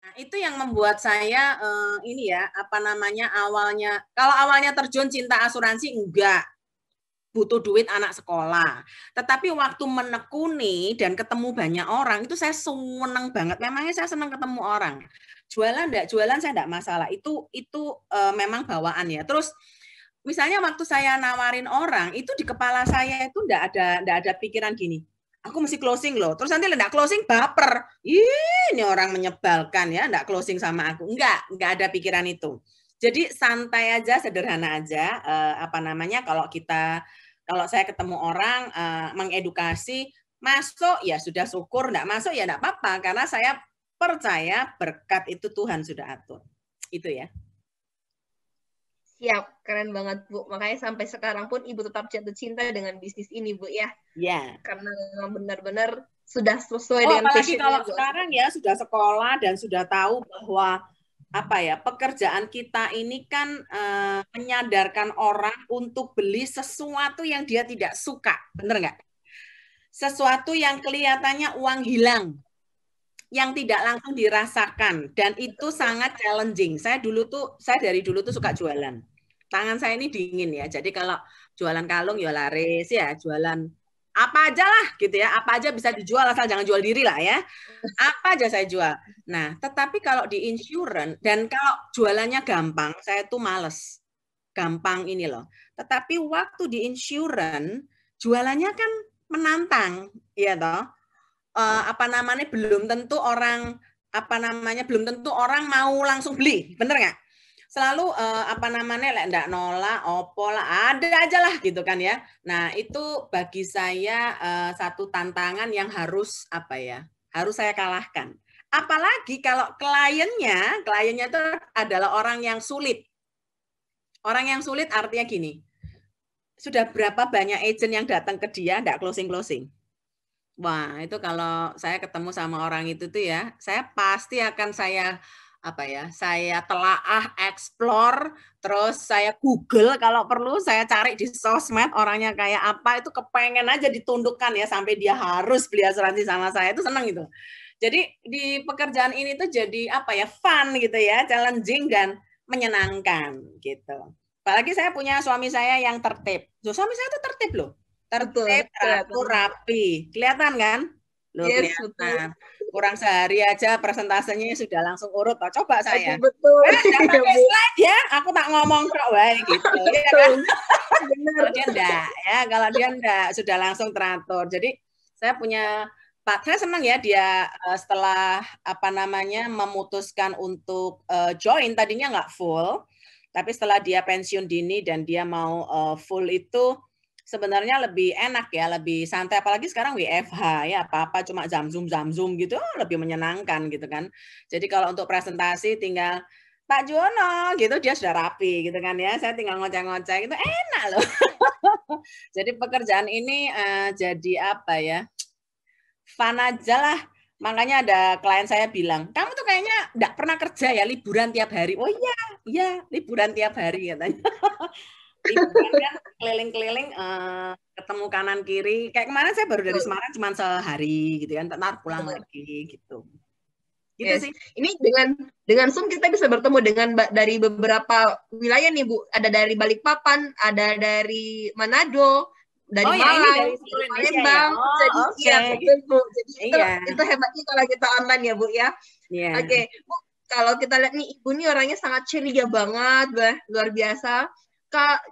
Nah, itu yang membuat saya ini ya, apa namanya, kalau awalnya terjun cinta asuransi enggak, butuh duit anak sekolah. Tetapi waktu menekuni dan ketemu banyak orang, itu saya seneng banget. Memangnya saya senang ketemu orang. Jualan enggak, jualan saya enggak masalah. Itu memang bawaan ya. Terus misalnya waktu saya nawarin orang, itu di kepala saya itu enggak ada pikiran gini. Aku mesti closing loh. Terus nanti enggak closing baper. Ih, ini orang menyebalkan ya, enggak closing sama aku. Enggak ada pikiran itu. Jadi santai aja, sederhana aja. Apa namanya, kalau saya ketemu orang mengedukasi, masuk ya sudah syukur, enggak masuk ya enggak apa-apa, karena saya percaya berkat itu Tuhan sudah atur. Itu ya. Siap, keren banget Bu. Makanya sampai sekarang pun Ibu tetap jatuh cinta dengan bisnis ini Bu ya. Iya. Karena memang benar-benar sudah sesuai dengan apalagi passion-nya kalau Bu. sekarang ya sudah sekolah dan sudah tahu bahwa apa ya, pekerjaan kita ini kan menyadarkan orang untuk beli sesuatu yang dia tidak suka, bener nggak? Sesuatu yang kelihatannya uang hilang, yang tidak langsung dirasakan, dan itu sangat challenging. Saya dari dulu tuh suka jualan. Tangan saya ini dingin ya, jadi kalau jualan kalung ya laris ya, jualan apa aja lah gitu ya, apa aja bisa dijual asal jangan jual diri lah ya. Apa aja saya jual. Nah, tetapi kalau di insurance dan kalau jualannya gampang, saya tuh males. Gampang ini loh. Tetapi waktu di insurance, jualannya kan menantang, ya toh. Apa namanya, belum tentu orang mau langsung beli, bener nggak? Selalu apa namanya, nggak nolak, opo lah, ada aja lah gitu kan ya. Nah itu bagi saya satu tantangan yang harus harus saya kalahkan. Apalagi kalau kliennya itu adalah orang yang sulit. Orang yang sulit artinya gini, sudah berapa banyak agent yang datang ke dia, nggak closing-closing. Wah, itu kalau saya ketemu sama orang itu tuh ya, saya pasti akan saya telaah, explore, terus saya Google kalau perlu, saya cari di sosmed orangnya kayak apa, itu kepengen aja ditundukkan ya sampai dia harus beli asuransi sama saya, itu seneng gitu. Jadi di pekerjaan ini tuh jadi fun gitu ya, challenging dan menyenangkan gitu. Apalagi saya punya suami saya yang tertib. Suami saya tuh tertib loh. Tertib, teratur, rapi. Kelihatan kan? Loh, yes, kelihatan. Betul. Kurang sehari aja presentasenya sudah langsung urut. Oh, coba saya. Betul. Jangan pakai slide ya. Aku tak ngomong kok wae gitu. Ya kan? Kalau dia enggak ya, kalau dia enggak sudah langsung teratur. Jadi saya punya saya senang ya dia setelah memutuskan untuk join, tadinya nggak full, tapi setelah dia pensiun dini dan dia mau full itu sebenarnya lebih enak ya, lebih santai, apalagi sekarang WFH ya, apa-apa cuma Zoom gitu, lebih menyenangkan gitu kan. Jadi kalau untuk presentasi tinggal Pak Juwono gitu, dia sudah rapi gitu kan ya, saya tinggal ngoceh-ngoceh gitu, enak loh. Jadi pekerjaan ini jadi fun aja lah. Makanya ada klien saya bilang, kamu tuh kayaknya nggak pernah kerja ya, liburan tiap hari. Oh iya, liburan tiap hari katanya. Liburan kan keliling-keliling ketemu kanan kiri. Kayak kemarin saya baru dari Semarang cuma sehari gitu kan, ntar pulang lagi gitu. Gitu yes. sih. Ini dengan Zoom kita bisa bertemu dengan dari beberapa wilayah nih Bu. Ada dari Balikpapan, ada dari Manado, dari Malang, dari seluruh Indonesia Palembang. ya. Jadi iya betul Bu. Jadi itu hebatnya kalau kita online ya Bu ya. Yeah. Oke, Bu, kalau kita lihat nih Ibu nih orangnya sangat ceria banget, luar biasa.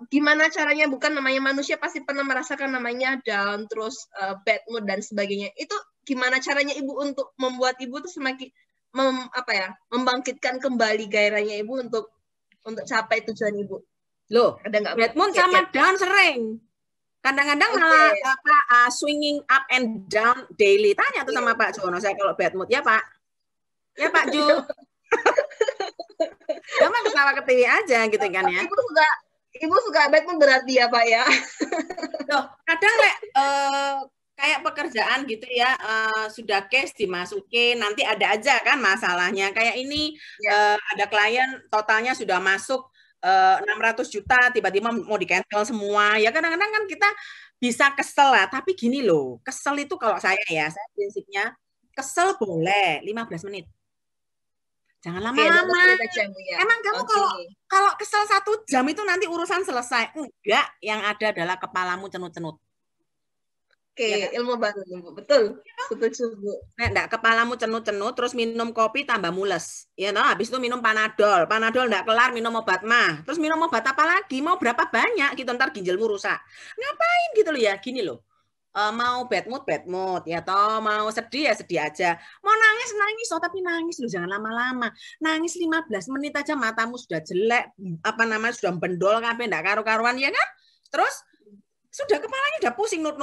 Gimana caranya, bukan namanya manusia pasti pernah merasakan namanya down, terus bad mood dan sebagainya. Itu gimana caranya Ibu untuk membuat Ibu tuh semakin membangkitkan kembali gairahnya Ibu untuk capai tujuan Ibu? Loh, bad mood sama down sering. Kadang-kadang malah swinging up and down daily. Tanya tuh sama Pak Juwono, saya kalau bad mood, ya Pak? Ya Pak Ju. Cuma ketawa ke TV aja gitu kan ya. Ibu suka bad mood berarti ya Pak ya? Loh, kadang kayak pekerjaan gitu ya, sudah case dimasukin, nanti ada aja kan masalahnya. Kayak ini ada klien totalnya sudah masuk 600 juta, tiba-tiba mau di-cancel semua. Ya kadang-kadang kan kita bisa kesel lah, tapi gini loh, kesel itu kalau saya prinsipnya, kesel boleh 15 menit. Jangan Oke, 2 lama-lama. menit aja, Bu, ya. Emang kamu Oke. kalau kesel 1 jam itu nanti urusan selesai? Enggak, yang ada adalah kepalamu cenut-cenut. Oke, Ya kan? ilmu baru, Bu. Betul. Setuju, Bu. Nek enggak kepalamu cenut-cenut, terus minum kopi tambah mules. Ya toh, habis itu minum panadol. Panadol enggak kelar, minum obat mah. Terus minum obat apa lagi? Mau berapa banyak gitu, ntar ginjalmu rusak. Ngapain gitu loh ya, gini loh. Mau bad mood ya toh, mau sedih ya sedih aja, mau nangis oh, tapi nangis lu jangan lama-lama, nangis 15 menit aja matamu sudah jelek, apa namanya sudah bendol kabeh ndak karu-karuan ya kan, terus sudah kepalanya udah pusing nut.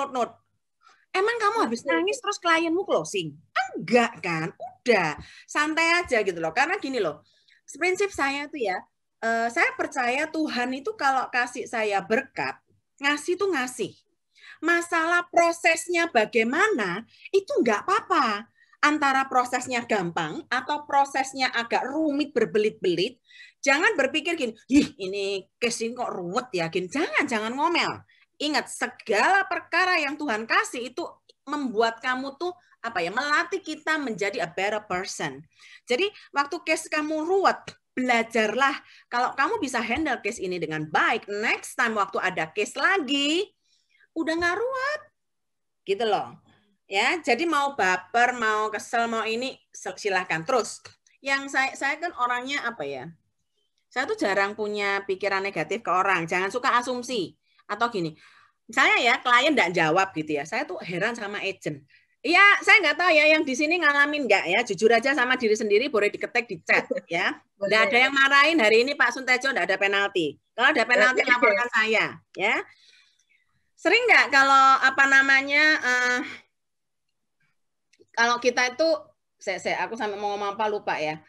Emang kamu habis nangis terus klienmu closing? Enggak kan, udah santai aja gitu loh, karena gini loh, prinsip saya tuh ya, saya percaya Tuhan itu kalau kasih saya berkat, ngasih tuh ngasih. Masalah prosesnya bagaimana, itu enggak apa-apa. Antara prosesnya gampang atau prosesnya agak rumit berbelit-belit, jangan berpikir gini, ini case ini kok ruwet ya, gini. Jangan ngomel. Ingat, segala perkara yang Tuhan kasih itu membuat kamu tuh apa ya, melatih kita menjadi a better person. Jadi waktu case kamu ruwet, belajarlah. Kalau kamu bisa handle case ini dengan baik, next time waktu ada case lagi, udah nggak ruwet gitu loh ya. Jadi mau baper, mau kesel, mau ini silahkan. Terus yang saya kan orangnya apa ya, saya tuh jarang punya pikiran negatif ke orang, jangan suka asumsi atau gini, misalnya ya klien nggak jawab gitu ya, saya tuh heran sama agent. Iya, saya nggak tahu ya yang di sini ngalamin nggak ya, jujur aja sama diri sendiri, boleh diketik di chat ya. Nggak ada yang marahin hari ini Pak Suntejo, nggak ada penalti. Kalau ada penalti laporkan saya ya. Sering nggak kalau apa namanya, kalau kita itu, aku sampai mau ngomong apa lupa ya.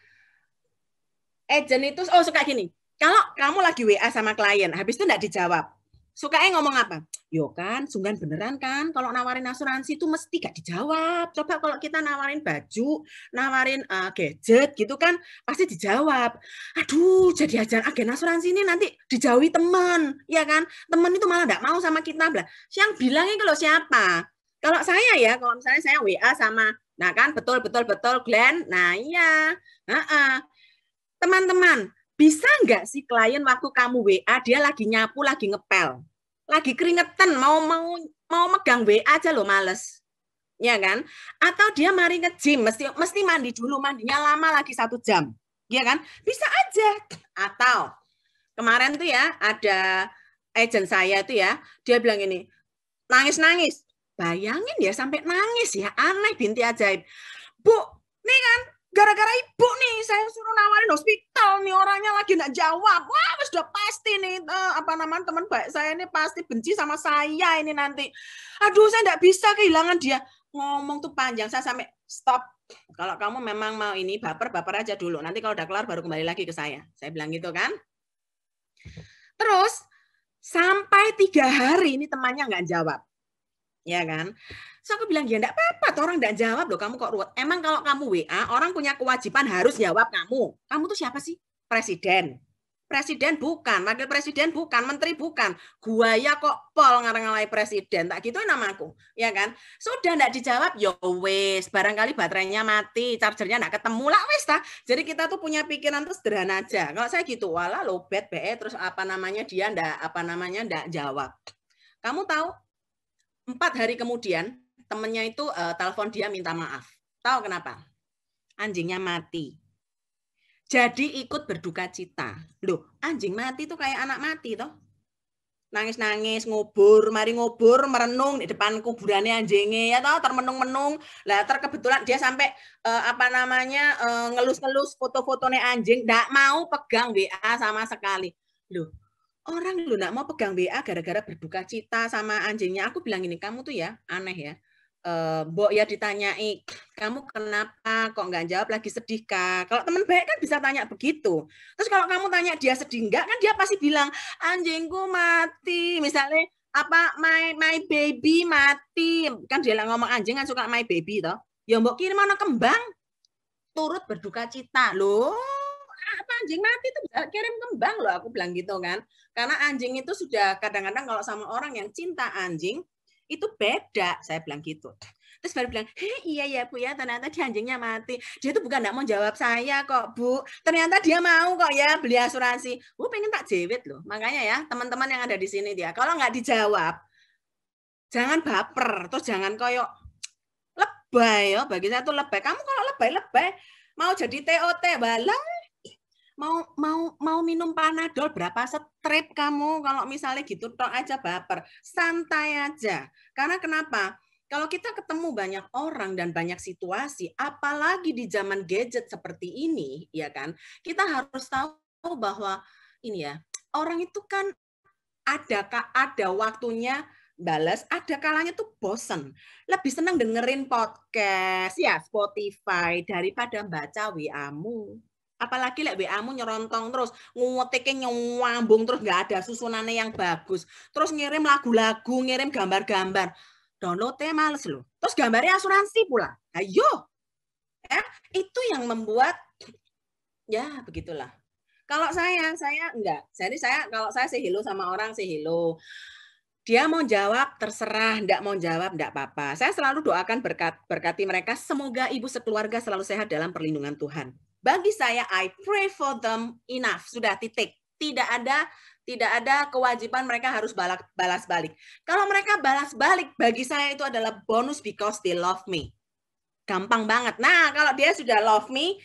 Agent itu, suka gini, kalau kamu lagi WA sama klien, habis itu nggak dijawab, sukanya ngomong apa? Yo kan, sungguhan beneran kan, kalau nawarin asuransi itu mesti gak dijawab. Coba kalau kita nawarin baju, nawarin gadget gitu kan, pasti dijawab. Aduh, jadi agen asuransi ini nanti dijauhi teman, ya kan? Teman itu malah gak mau sama kita. Yang bilangnya kalau siapa? Kalau saya ya, kalau misalnya saya WA sama, nah kan betul Glenn, nah iya, teman-teman, bisa nggak sih klien waktu kamu WA dia lagi nyapu, lagi ngepel, lagi keringetan, mau megang WA aja loh males, ya kan? Atau dia mari nge-gym, mesti mandi dulu, mandinya lama lagi 1 jam, ya kan? Bisa aja. Atau kemarin tuh ya ada agent saya tuh ya, dia bilang ini, nangis, bayangin ya sampai nangis ya, aneh binti ajaib. Bu, nih kan gara-gara ibu nih saya suruh nawarin hospital nih, orangnya lagi nggak jawab. Wah, sudah pasti nih apa namanya teman baik saya ini pasti benci sama saya ini nanti. Aduh, saya nggak bisa kehilangan dia. Ngomong tuh panjang, saya sampai stop. Kalau kamu memang mau ini baper aja dulu. Nanti kalau udah kelar baru kembali lagi ke saya. Saya bilang gitu kan. Terus sampai 3 hari ini temannya nggak jawab. Ya kan? So aku bilang, ya enggak apa-apa, orang enggak jawab loh, kamu kok ruwet. Emang kalau kamu WA, orang punya kewajiban harus jawab kamu. Kamu tuh siapa sih? Presiden. Presiden bukan, wakil presiden bukan, menteri bukan. Gua ya kok pol ngarang-ngalai presiden, tak gitu namaku. Ya kan? Sudah enggak dijawab, yo wes, barangkali baterainya mati, chargernya enggak ketemu lah wes ta. Jadi kita tuh punya pikiran tuh sederhana aja. Kalau saya gitu, wala lobet BE terus apa namanya dia enggak jawab. Kamu tahu 4 hari kemudian temennya itu telepon dia minta maaf. Tahu kenapa? Anjingnya mati. Jadi ikut berduka cita. Loh, anjing mati tuh kayak anak mati toh. Nangis-nangis, ngubur, mari ngubur, merenung di depan kuburannya anjingnya ya toh, termenung-menung. Lah terkebetulan dia sampai apa namanya ngelus-ngelus foto-fotonya anjing, enggak mau pegang WA sama sekali. Loh, orang lu enggak mau pegang WA gara-gara berduka cita sama anjingnya. Aku bilang ini, kamu tuh ya aneh ya. Mbok ya ditanyai, kamu kenapa kok nggak jawab, lagi sedih kah? Kalau teman baik kan bisa tanya begitu. Terus kalau kamu tanya dia sedih enggak, kan dia pasti bilang anjingku mati. Misalnya apa my baby mati, kan dia ngomong anjing kan suka my baby toh. Ya mbok kirim mana kembang, turut berduka cita loh. Apa anjing mati itu bisa kirim kembang loh, aku bilang gitu kan. Karena anjing itu sudah kadang-kadang kalau sama orang yang cinta anjing itu beda, saya bilang gitu. Terus baru bilang, iya ya Bu ya, ternyata dia anjingnya mati. Dia tuh bukan nggak mau jawab saya kok Bu, ternyata dia mau kok ya beli asuransi. Pengen tak jewet loh. Makanya ya teman-teman yang ada di sini dia, kalau nggak dijawab, jangan baper, terus jangan koyok lebay ya. Bagi saya tuh lebay. Kamu kalau lebay-lebay mau jadi TOT, balang mau minum Panadol berapa strip kamu kalau misalnya gitu tok aja baper. Santai aja. Karena kenapa? Kalau kita ketemu banyak orang dan banyak situasi, apalagi di zaman gadget seperti ini, ya kan? Kita harus tahu bahwa ini ya, orang itu kan ada waktunya balas, ada kalanya tuh bosen. Lebih senang dengerin podcast ya Spotify daripada baca WA-mu. Apalagi lek WA-mu nyerontong terus, nguweteke nyambung terus nggak ada susunannya yang bagus. Terus ngirim lagu-lagu, ngirim gambar-gambar. Download-nya males loh. Terus gambarnya asuransi pula. Ayo. Ya, itu yang membuat ya begitulah. Kalau saya enggak. Jadi kalau saya say hello sama orang, say hello. Dia mau jawab terserah, enggak mau jawab enggak apa-apa. Saya selalu doakan berkati mereka, semoga ibu sekeluarga selalu sehat dalam perlindungan Tuhan. Bagi saya, I pray for them enough. Sudah titik. Tidak ada kewajiban mereka harus balas balik. Kalau mereka balas balik, bagi saya itu adalah bonus because they love me. Gampang banget. Nah, kalau dia sudah love me,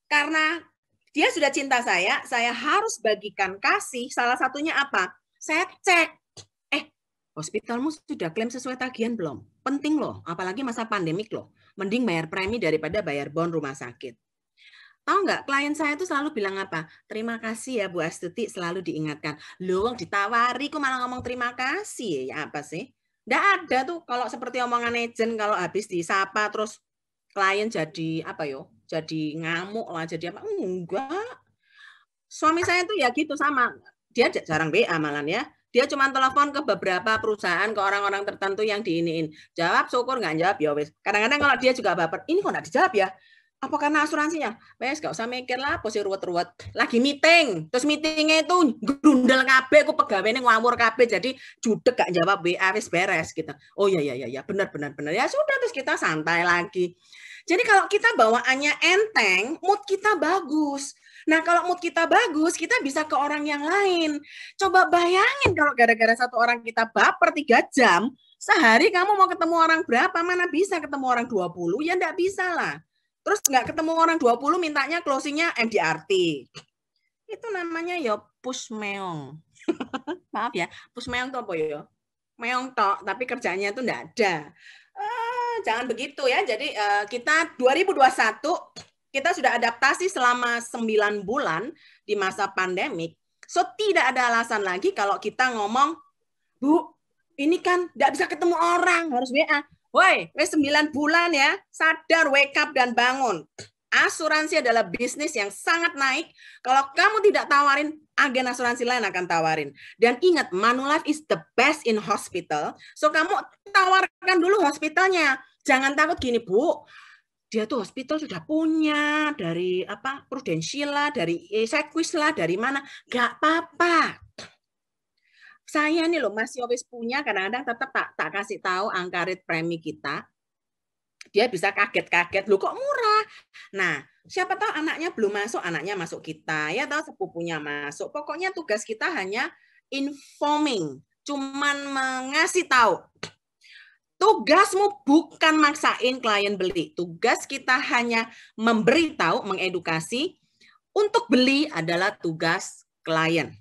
karena dia sudah cinta saya harus bagikan kasih. Salah satunya apa? Saya cek. Hospitalmu sudah klaim sesuai tagihan belum? Penting loh, apalagi masa pandemik loh. Mending bayar premi daripada bayar bon rumah sakit. Tahu nggak, klien saya itu selalu bilang apa? Terima kasih ya Bu Astuti, selalu diingatkan. Loh, ditawari kok malah ngomong terima kasih. Ya apa sih? Nggak ada tuh kalau seperti omongan agent, kalau habis disapa terus klien jadi apa yo? Jadi ngamuk lah, jadi apa? Enggak. Suami saya tuh ya gitu sama. Dia jarang WA malah ya. Dia cuma telepon ke beberapa perusahaan, ke orang-orang tertentu yang diiniin. Jawab, syukur, nggak jawab, ya wes. Kadang-kadang kalau dia juga baper, ini kok nggak dijawab ya? Apa karena asuransinya? Wes, nggak usah mikir lah, posisi ruwet-ruwet. Lagi meeting, terus meetingnya itu grundel kabeh, aku pegawainya ngawur kabeh, jadi judek gak jawab WA, wes beres gitu. Oh ya, benar. Ya sudah, terus kita santai lagi. Jadi kalau kita bawaannya enteng, mood kita bagus. Nah, kalau mood kita bagus, kita bisa ke orang yang lain. Coba bayangin kalau gara-gara satu orang kita baper 3 jam, sehari kamu mau ketemu orang berapa? Mana bisa ketemu orang 20? Ya enggak bisa lah. Terus enggak ketemu orang 20, mintanya closingnya MDRT. Itu namanya ya push meong. Maaf ya, push meong itu apa ya? Meong tok, tapi kerjanya itu enggak ada. Jangan begitu ya. Jadi kita 2021 kita sudah adaptasi selama 9 bulan di masa pandemik. So, tidak ada alasan lagi kalau kita ngomong, Bu, ini kan tidak bisa ketemu orang, harus WA. Woi, 9 bulan ya, sadar, wake up, dan bangun. Asuransi adalah bisnis yang sangat naik. Kalau kamu tidak tawarin, agen asuransi lain akan tawarin. Dan ingat, Manulife is the best in hospital. So, kamu tawarkan dulu hospitalnya. Jangan takut gini, Bu. Dia tuh hospital sudah punya dari apa Prudential lah, dari Sequis lah, dari mana, nggak apa-apa. Saya nih loh masih always punya, kadang-kadang tetap tak kasih tahu angka rate premi kita. Dia bisa kaget-kaget, loh kok murah. Nah, siapa tahu anaknya belum masuk, anaknya masuk kita, ya tahu sepupunya masuk. Pokoknya tugas kita hanya informing, cuman mengasih tahu. Tugasmu bukan maksain klien beli. Tugas kita hanya memberitahu, mengedukasi. Untuk beli adalah tugas klien.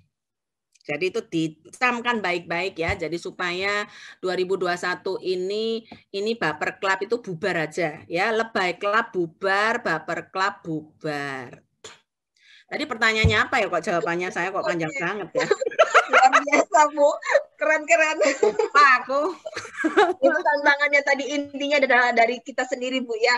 Jadi itu dicamkan baik-baik ya. Jadi supaya 2021 ini baper club itu bubar aja ya. Lebay club bubar, baper club bubar. Tadi pertanyaannya apa ya kok jawabannya saya kok panjang banget ya. Luar biasa Bu, keren-keren. Lupa aku. Itu tantangannya tadi intinya adalah dari kita sendiri Bu ya.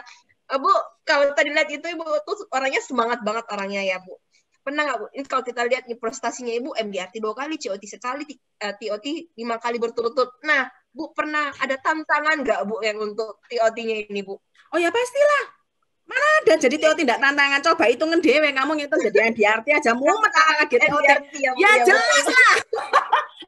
Bu, kalau tadi lihat itu Ibu tuh orangnya semangat banget orangnya ya Bu. Pernah nggak Bu? Ini kalau kita lihat nih prestasinya Ibu, MDRT 2 kali, COT sekali, TOT 5 kali berturut-turut. Nah, Bu pernah ada tantangan nggak Bu yang untuk TOT-nya ini Bu? Oh ya pastilah. Mana ada jadi TOT tidak tantangan, coba hitungin dewe kamu ngitung jadi MDRT aja mumet kaget TOT. Ya jelas lah.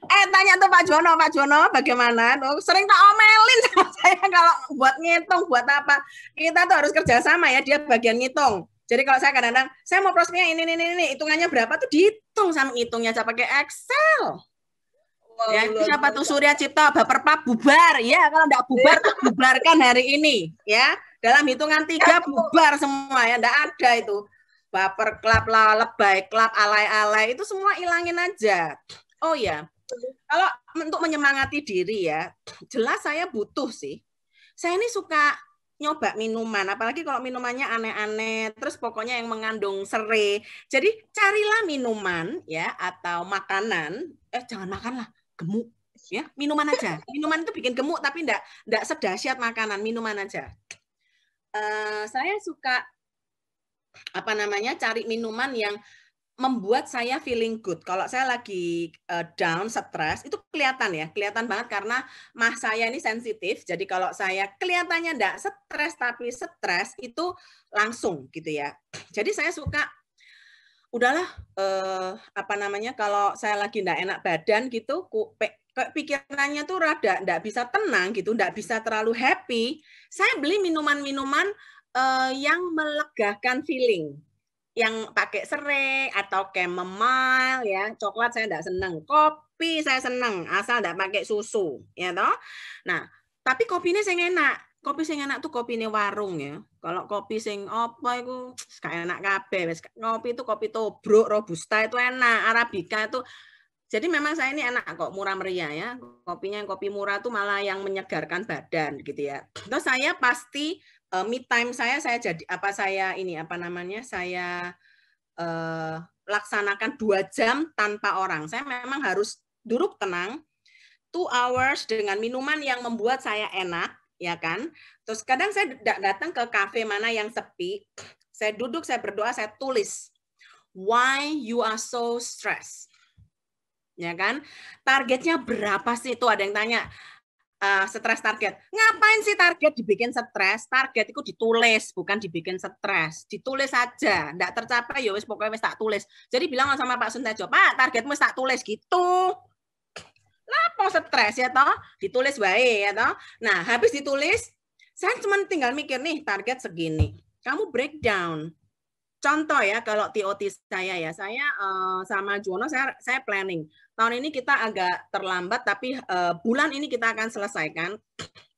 Tanya tuh Pak Jono bagaimana? Sering tak omelin sama saya kalau buat ngitung, buat apa. Kita tuh harus kerjasama ya, dia bagian ngitung. Jadi kalau saya kadang-kadang, saya mau prospeknya ini, hitungannya berapa tuh dihitung sama ngitungnya, saya pakai Excel. Wow, ya, itu siapa tuh Surya Cipta, Baperpap bubar. Ya, kalau enggak bubar, tuh bubarkan hari ini. Ya, dalam hitungan 3 bubar semua ya, enggak ada itu. Baper klub, lebay klub, alay-alay, itu semua ilangin aja. Oh ya, kalau untuk menyemangati diri ya, jelas saya butuh sih. Saya ini suka nyoba minuman, apalagi kalau minumannya aneh-aneh, terus pokoknya yang mengandung serai. Jadi carilah minuman ya atau makanan, jangan makan lah, gemuk ya, minuman aja. Minuman itu bikin gemuk tapi enggak sedahsyat makanan, minuman aja. Saya suka cari minuman yang membuat saya feeling good. Kalau saya lagi down, stres, itu kelihatan banget karena mah saya ini sensitif. Jadi kalau saya kelihatannya enggak stres tapi stres itu langsung gitu ya. Jadi saya suka udahlah kalau saya lagi enggak enak badan gitu, pikirannya tuh rada enggak bisa tenang gitu, enggak bisa terlalu happy. Saya beli minuman-minuman yang melegakan feeling, yang pakai serai atau chamomile ya, coklat saya enggak seneng, kopi saya seneng asal enggak pakai susu ya toh. Nah, tapi kopinya sing enak. Kopi sing enak tuh kopine warung ya. Kalau kopi sing apa iku gak enak kabeh. Kopi itu kopi Tobruk, Robusta itu enak, Arabica itu. Jadi memang saya ini enak kok, murah meriah ya. Kopinya yang kopi murah tuh malah yang menyegarkan badan gitu ya. Terus saya pasti me time saya jadi saya laksanakan 2 jam tanpa orang. Saya memang harus duduk tenang 2 hours dengan minuman yang membuat saya enak ya kan. Terus kadang saya datang ke kafe mana yang sepi, saya duduk, saya berdoa, saya tulis why you are so stressed. Ya kan? Targetnya berapa sih? Itu ada yang tanya. Stres target. Ngapain sih target dibikin stres? Target itu ditulis, bukan dibikin stres. Ditulis saja. Nggak tercapai, ya wis pokoknya wis tak tulis. Jadi bilang sama Pak Suntejo, Pak, targetmu wis tak tulis gitu. Lapo stres ya toh? Ditulis wae ya toh. Nah, habis ditulis, saya cuma tinggal mikir nih, target segini. Kamu breakdown. Contoh ya, kalau TOT saya ya, saya sama Jono saya planning. Tahun ini kita agak terlambat, tapi bulan ini kita akan selesaikan.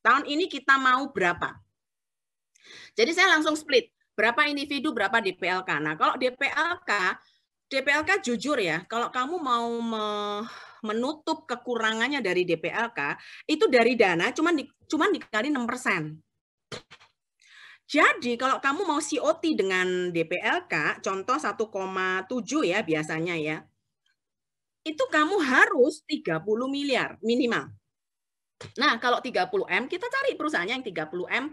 Tahun ini kita mau berapa? Jadi saya langsung split. Berapa individu, berapa DPLK. Nah, kalau DPLK jujur ya, kalau kamu mau menutup kekurangannya dari DPLK, itu dari dana cuman dikali 6%. Jadi kalau kamu mau COT dengan DPLK, contoh 1,7 ya biasanya ya, itu kamu harus 30 miliar minimal. Nah, kalau 30M, kita cari perusahaannya yang 30M,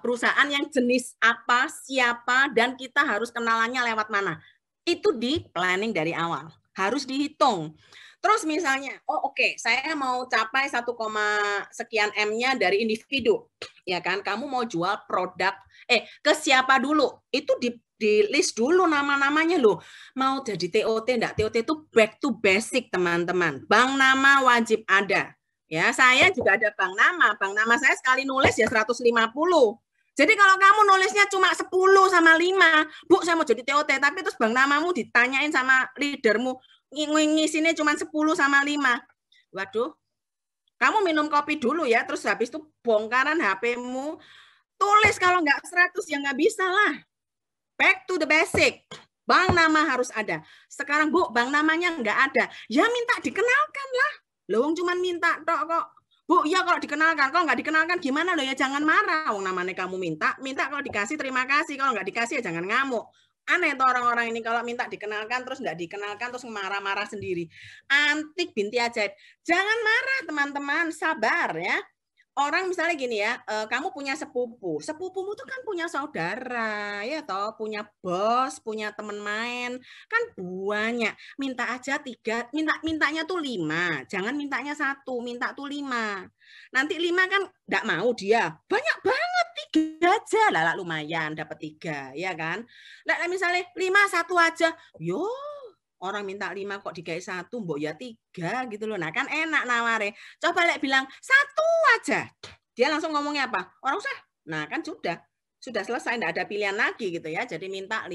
perusahaan yang jenis apa, siapa, dan kita harus kenalannya lewat mana. Itu di planning dari awal, harus dihitung. Terus misalnya, saya mau capai 1, sekian M-nya dari individu. Ya kan, kamu mau jual produk, ke siapa dulu? Itu di list dulu nama-namanya loh. Mau jadi TOT enggak? TOT itu back to basic, teman-teman. Bank nama wajib ada. Ya, saya juga ada bank nama. Bank nama saya sekali nulis ya 150. Jadi kalau kamu nulisnya cuma 10 sama 5, Bu, saya mau jadi TOT, tapi terus bank namamu ditanyain sama leadermu, ngisinya cuma 10 sama 5. Waduh, kamu minum kopi dulu ya, terus habis itu bongkaran HP-mu, tulis kalau nggak 100 ya nggak bisa lah. Back to the basic. Bank nama harus ada. Sekarang Bu, bank namanya nggak ada. Ya minta dikenalkan lah. Loh, cuma minta tok kok. Bu, ya kalau dikenalkan. Kalau nggak dikenalkan gimana loh ya, jangan marah. Wong namanya kamu minta kalau dikasih terima kasih. Kalau nggak dikasih ya jangan ngamuk. Aneh tuh orang-orang ini kalau minta dikenalkan terus nggak dikenalkan terus marah-marah sendiri. Antik binti ajaib. Jangan marah teman-teman, sabar ya. Orang misalnya gini ya, kamu punya sepupu. Sepupumu tuh kan punya saudara, ya toh, punya bos, punya teman main. Kan banyak. Minta aja 3, mintanya tuh 5. Jangan mintanya 1, minta tuh 5. Nanti 5 kan enggak mau dia. Banyak banget 3 aja. Lah lumayan dapat 3, ya kan? Lah misalnya 5 1 aja. Yo, orang minta 5 kok digawe 1, mbok ya 3 gitu loh. Nah kan enak naware. Coba lek bilang 1 aja. Dia langsung ngomongnya apa? Orang usah. Nah kan sudah selesai, enggak ada pilihan lagi gitu ya. Jadi minta 5.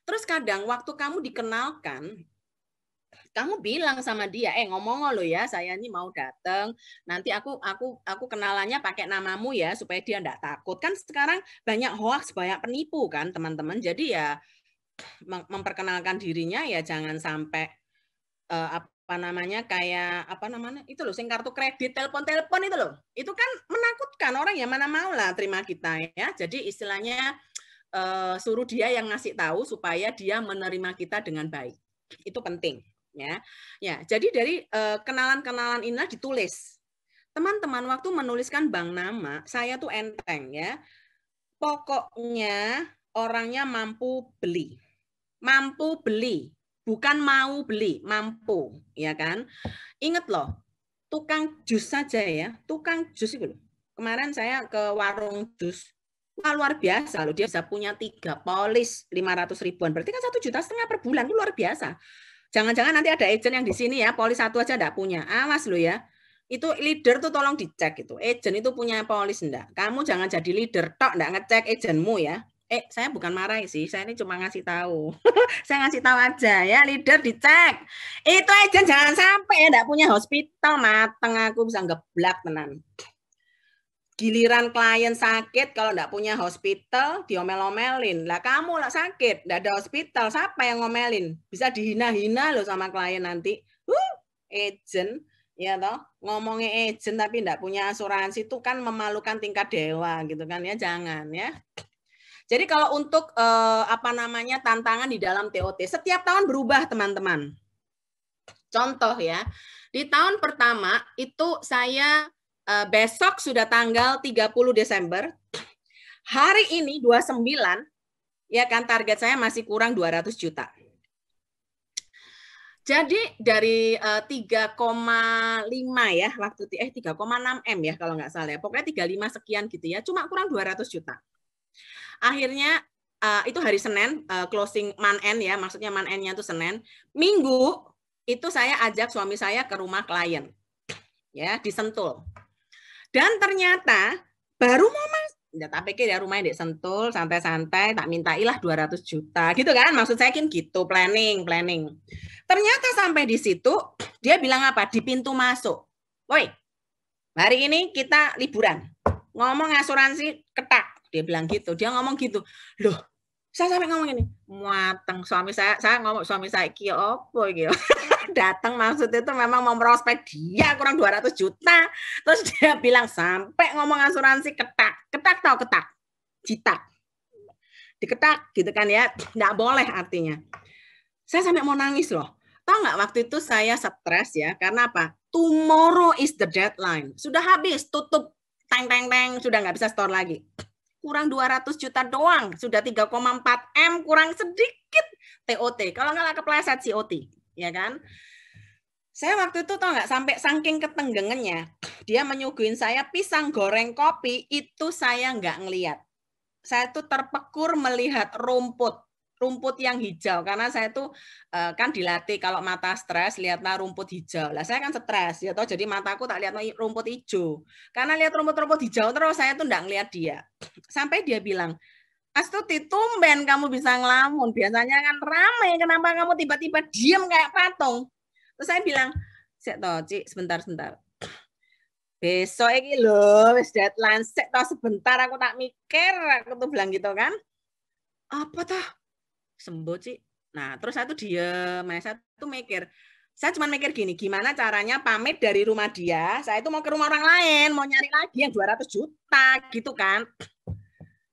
Terus kadang waktu kamu dikenalkan, kamu bilang sama dia, ngomong lo ya, saya ini mau datang, nanti aku kenalannya pakai namamu ya, supaya dia enggak takut. Kan sekarang banyak hoax, banyak penipu kan teman-teman. Jadi ya memperkenalkan dirinya ya jangan sampai itu loh, sing kartu kredit, telepon itu loh. Itu kan menakutkan orang, ya mana mau lah terima kita ya. Jadi istilahnya suruh dia yang ngasih tahu supaya dia menerima kita dengan baik. Itu penting ya. Ya, jadi dari kenalan-kenalan ini ditulis. Teman-teman waktu menuliskan bank nama, saya tuh enteng ya. Pokoknya orangnya mampu beli. Mampu beli, bukan mau beli, mampu, ya kan? Ingat loh, tukang jus saja ya, tukang jus itu loh. Kemarin saya ke warung jus, wah luar biasa loh, dia bisa punya 3 polis 500 ribuan, berarti kan 1,5 juta per bulan, itu luar biasa. Jangan-jangan nanti ada agent yang di sini ya, polis 1 aja enggak punya, awas loh ya. Itu leader tuh tolong dicek itu, agent itu punya polis enggak. Kamu jangan jadi leader tok enggak ngecek agentmu ya. Saya bukan marah sih, saya ini cuma ngasih tahu. Saya ngasih tahu aja ya, leader dicek. Itu agent jangan sampai ya enggak punya hospital, mateng aku bisa ngeblak tenan. Giliran klien sakit, kalau enggak punya hospital, diomel-omelin. Lah kamu lah sakit, enggak ada hospital, siapa yang ngomelin? Bisa dihina-hina loh sama klien nanti. Agent, ya toh, ngomongnya agent tapi enggak punya asuransi itu kan memalukan tingkat dewa gitu kan ya, jangan ya. Jadi kalau untuk tantangan di dalam TOT, setiap tahun berubah teman-teman. Contoh ya, di tahun pertama itu saya besok sudah tanggal 30 Desember. Hari ini 29, ya kan target saya masih kurang 200 juta. Jadi dari 3,5 ya waktu 3,6 M ya kalau nggak salah ya. Pokoknya 35 sekian gitu ya, cuma kurang 200 juta. Akhirnya itu hari Senin closing month end ya, maksudnya month end-nya itu Senin. Minggu itu saya ajak suami saya ke rumah klien. Ya, di Sentul. Dan ternyata baru mau tak pikir ya rumahnya di Sentul, santai-santai, tak mintailah 200 juta gitu kan. Maksud saya kan gitu, planning. Ternyata sampai di situ dia bilang apa? Di pintu masuk. Woi, hari ini kita liburan. Ngomong asuransi ketak. Dia bilang gitu, dia ngomong gitu. Loh, saya sampai ngomong ini, muateng suami saya ngomong suami saya ki opo iki. Datang maksud itu memang mau prospek dia kurang 200 juta. Terus dia bilang sampai ngomong asuransi ketak. Ketak tahu ketak. Jitak. Diketak gitu kan ya. Enggak boleh artinya. Saya sampai mau nangis loh. Tahu nggak waktu itu saya stres ya, karena apa? Tomorrow is the deadline. Sudah habis, tutup, teng, sudah nggak bisa store lagi. Kurang 200 juta doang, sudah 3,4 M, kurang sedikit TOT. Kalau nggak kepleset COT, ya kan? Saya waktu itu tahu nggak, sampai saking ketenggengannya, dia menyuguhin saya pisang goreng kopi, itu saya nggak ngelihat. Saya tuh terpekur melihat rumput yang hijau, karena saya tuh kan dilatih kalau mata stres lihatlah rumput hijau. Lah saya kan stres ya toh, jadi mataku tak lihat rumput hijau. Karena lihat rumput hijau terus saya tuh enggak ngelihat dia. Sampai dia bilang, "Astuti, tumben kamu bisa ngelamun. Biasanya kan ramai, kenapa kamu tiba-tiba diam kayak patung?" Terus saya bilang, "Sik toh, Cik, sebentar. Besok ini loh, wis deadline, sik toh sebentar aku tak mikir," aku tuh bilang gitu kan. Apa toh? Sembuh, Cik. Nah, terus saya tuh diem, saya tuh mikir. Saya cuma mikir gini, gimana caranya pamit dari rumah dia, saya itu mau ke rumah orang lain, mau nyari lagi yang 200 juta, gitu kan.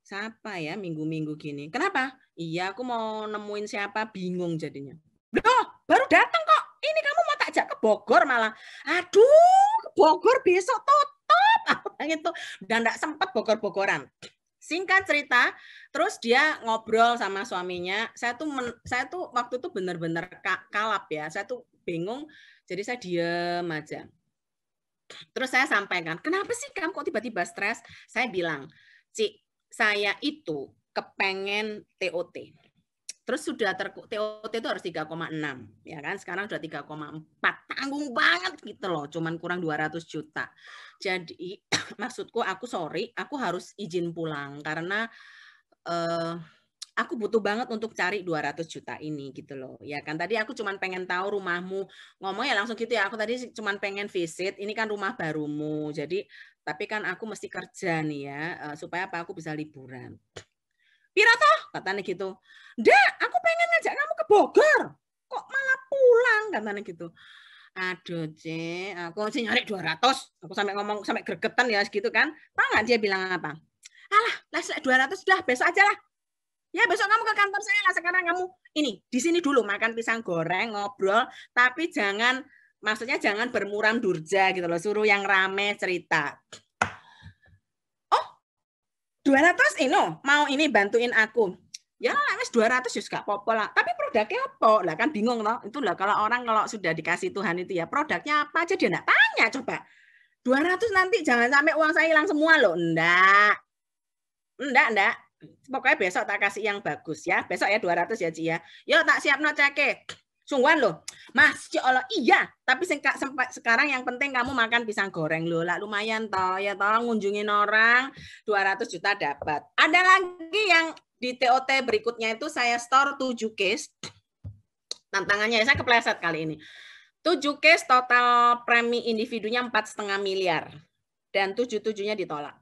Siapa ya minggu-minggu gini? Kenapa? Iya, aku mau nemuin siapa, bingung jadinya. Loh, baru datang kok. Ini kamu mau tak ajak ke Bogor malah. Aduh, ke Bogor besok tutup. Gitu. Dan enggak sempat Bogor-Bogoran. Singkat cerita, terus dia ngobrol sama suaminya. Saya tuh waktu itu benar-benar kalap ya. Saya tuh bingung, jadi saya diem aja. Terus saya sampaikan, "Kenapa sih kamu kok tiba-tiba stres?" Saya bilang, "Cik, saya itu kepengen TOT. Terus sudah TOT itu harus 3,6 ya kan, sekarang sudah 3,4, tanggung banget gitu loh, cuman kurang 200 juta. Jadi maksudku aku harus izin pulang karena aku butuh banget untuk cari 200 juta ini gitu loh. Ya kan tadi aku cuman pengen tahu rumahmu, ngomong ya langsung gitu ya, aku tadi cuman pengen visit, ini kan rumah barumu. Jadi tapi kan aku mesti kerja nih ya, supaya apa aku bisa liburan. Pira toh? Katanya gitu. Ndak, aku pengen ngajak kamu ke Bogor. Kok malah pulang? Katanya gitu. Aduh, Ce, aku masih nyari 200. Aku sampai ngomong, sampai gregetan ya gitu kan. Tahu nggak dia bilang apa? Alah, 200 lah, besok aja lah. Ya, besok kamu ke kantor saya lah. Sekarang kamu ini, di sini dulu makan pisang goreng, ngobrol. Tapi maksudnya jangan bermuram durja gitu loh. Suruh yang rame cerita. 200 mau ini bantuin aku. Ya lah wis 200 ya gak apa-apa lah. Tapi produknya apa? Lah kan bingung loh. Itulah kalau sudah dikasih Tuhan itu ya, produknya apa aja dia enggak tanya coba. 200 nanti jangan sampai uang saya hilang semua loh. Enggak. Pokoknya besok tak kasih yang bagus ya. Besok ya 200 ya Ci ya. Yo tak siapno ceke. Sungguhan loh, Mas, ya Allah, iya. Tapi sekarang yang penting kamu makan pisang goreng loh, lah lumayan toh, ya toh ngunjungin orang 200 juta dapat. Ada lagi yang di TOT berikutnya itu saya store 7 case. Tantangannya saya kepleset kali ini. 7 case total premi individunya 4,5 miliar dan 7-7-nya ditolak